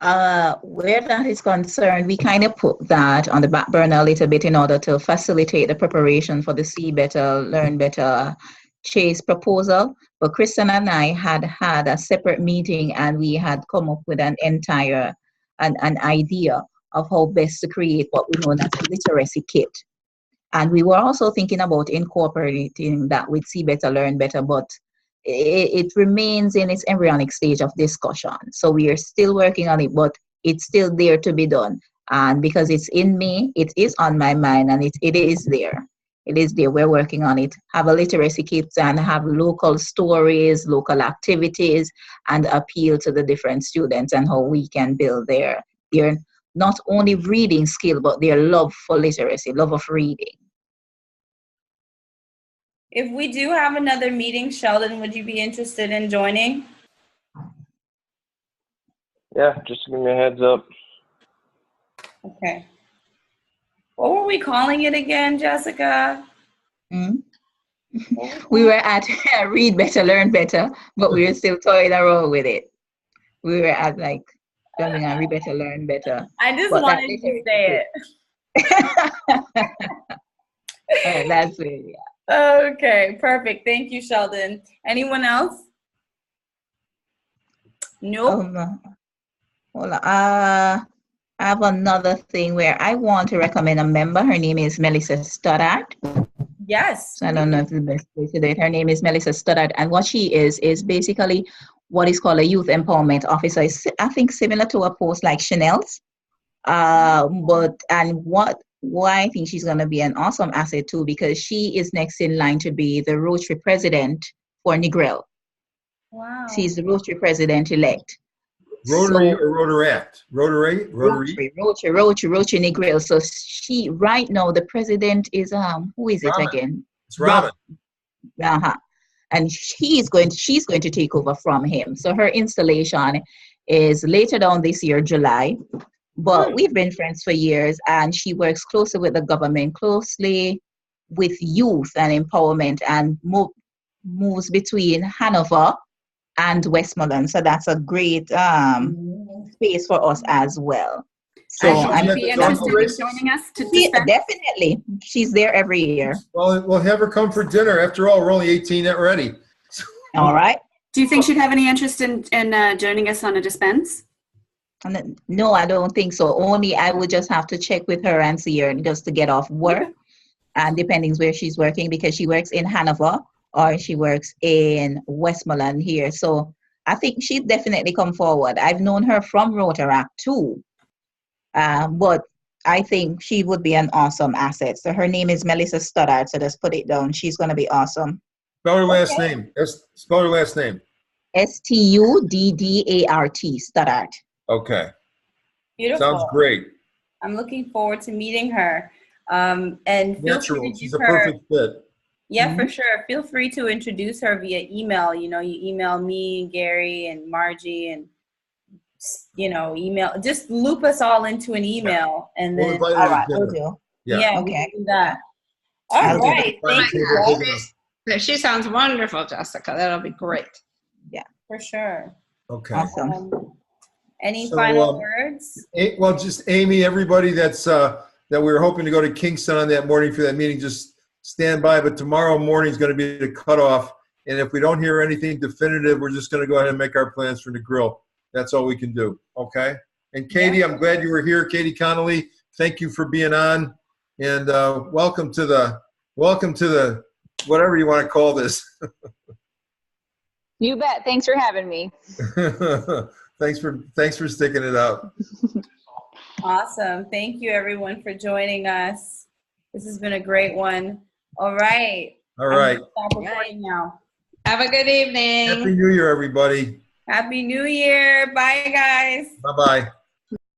Where that is concerned, we kind of put that on the back burner a little bit in order to facilitate the preparation for the See Better, Learn Better Chase proposal. But Kristen and I had a separate meeting, and we had come up with an idea of how best to create what we know as a literacy kit. And we were also thinking about incorporating that with See Better, Learn Better, but it remains in its embryonic stage of discussion. So we are still working on it, but it's still there to be done. And because it's in me, it is on my mind, and it is there. It is there. We're working on it. Have a literacy kit and have local stories, local activities, and appeal to the different students and how we can build their not only reading skill, but their love for literacy, love of reading. If we do have another meeting, Sheldon, would you be interested in joining? Yeah, just give me a heads up. Okay. What were we calling it again, Jessica? We were at Read Better, Learn Better, but we were still toying around with it. We were at jumping on Read Better, Learn Better. I just wanted to say it. All right, that's it, yeah. Okay, perfect. Thank you, Sheldon. Anyone else? Nope. Hold on. I have another thing where I want to recommend a member. Her name is Melissa Stoddard. Yes. So I don't know if the best way to do it. Her name is Melissa Stoddard, and what she is basically what is called a youth empowerment officer. It's, I think, similar to a post like Chanel's. Why I think she's going to be an awesome asset too, because she is next in line to be the Rotary president for Negril. Wow. She's the Rotary president-elect. Rotary or Rotaract? Rotary Negril. So she, right now, the president is, who is it again? It's Robin. And she's going to take over from him. So her installation is later down this year, July. But we've been friends for years, and she works closely with the government, closely with youth and empowerment, and moves between Hanover and Westmoreland. So that's a great space for us as well. So I'd be interested in joining us to discuss. Definitely. She's there every year. Well, we'll have her come for dinner. After all, we're only 18 already. All right. Do you think she'd have any interest in joining us on a dispense? No, I don't think so. Only I would just have to check with her and see her just to get off work, and depending where she's working, because she works in Hanover or she works in Westmoreland here. So I think she'd definitely come forward. I've known her from Rotaract too, but I think she would be an awesome asset. So her name is Melissa Stoddard. So just put it down. She's going to be awesome. Spell her last name. Spell her last name. Studdart. Stoddard. Okay. Beautiful. Sounds great. I'm looking forward to meeting her. And natural. She's a perfect fit. Yeah, for sure. Feel free to introduce her via email. You know, you email me, Gary, and Margie, and email. Just loop us all into an email, and We'll then invite her to dinner. yeah, we can do that. All right, thank you, Jess. She sounds wonderful, Jessica. That'll be great. Yeah, for sure. Okay. Awesome. Any So, final words? Well, just Amy, everybody that we were hoping to go to Kingston on that morning for that meeting, just stand by. But tomorrow morning is going to be the cutoff, and if we don't hear anything definitive, we're just going to go ahead and make our plans for the grill. That's all we can do. Okay. And Katie, I'm glad you were here. Katie Connolly, thank you for being on, and welcome to the whatever you want to call this. You bet. Thanks for having me. Thanks for sticking it out. Awesome. Thank you, everyone, for joining us. This has been a great one. All right. All right. Stop recording now. Have a good evening. Happy New Year, everybody. Happy New Year. Bye, guys. Bye-bye.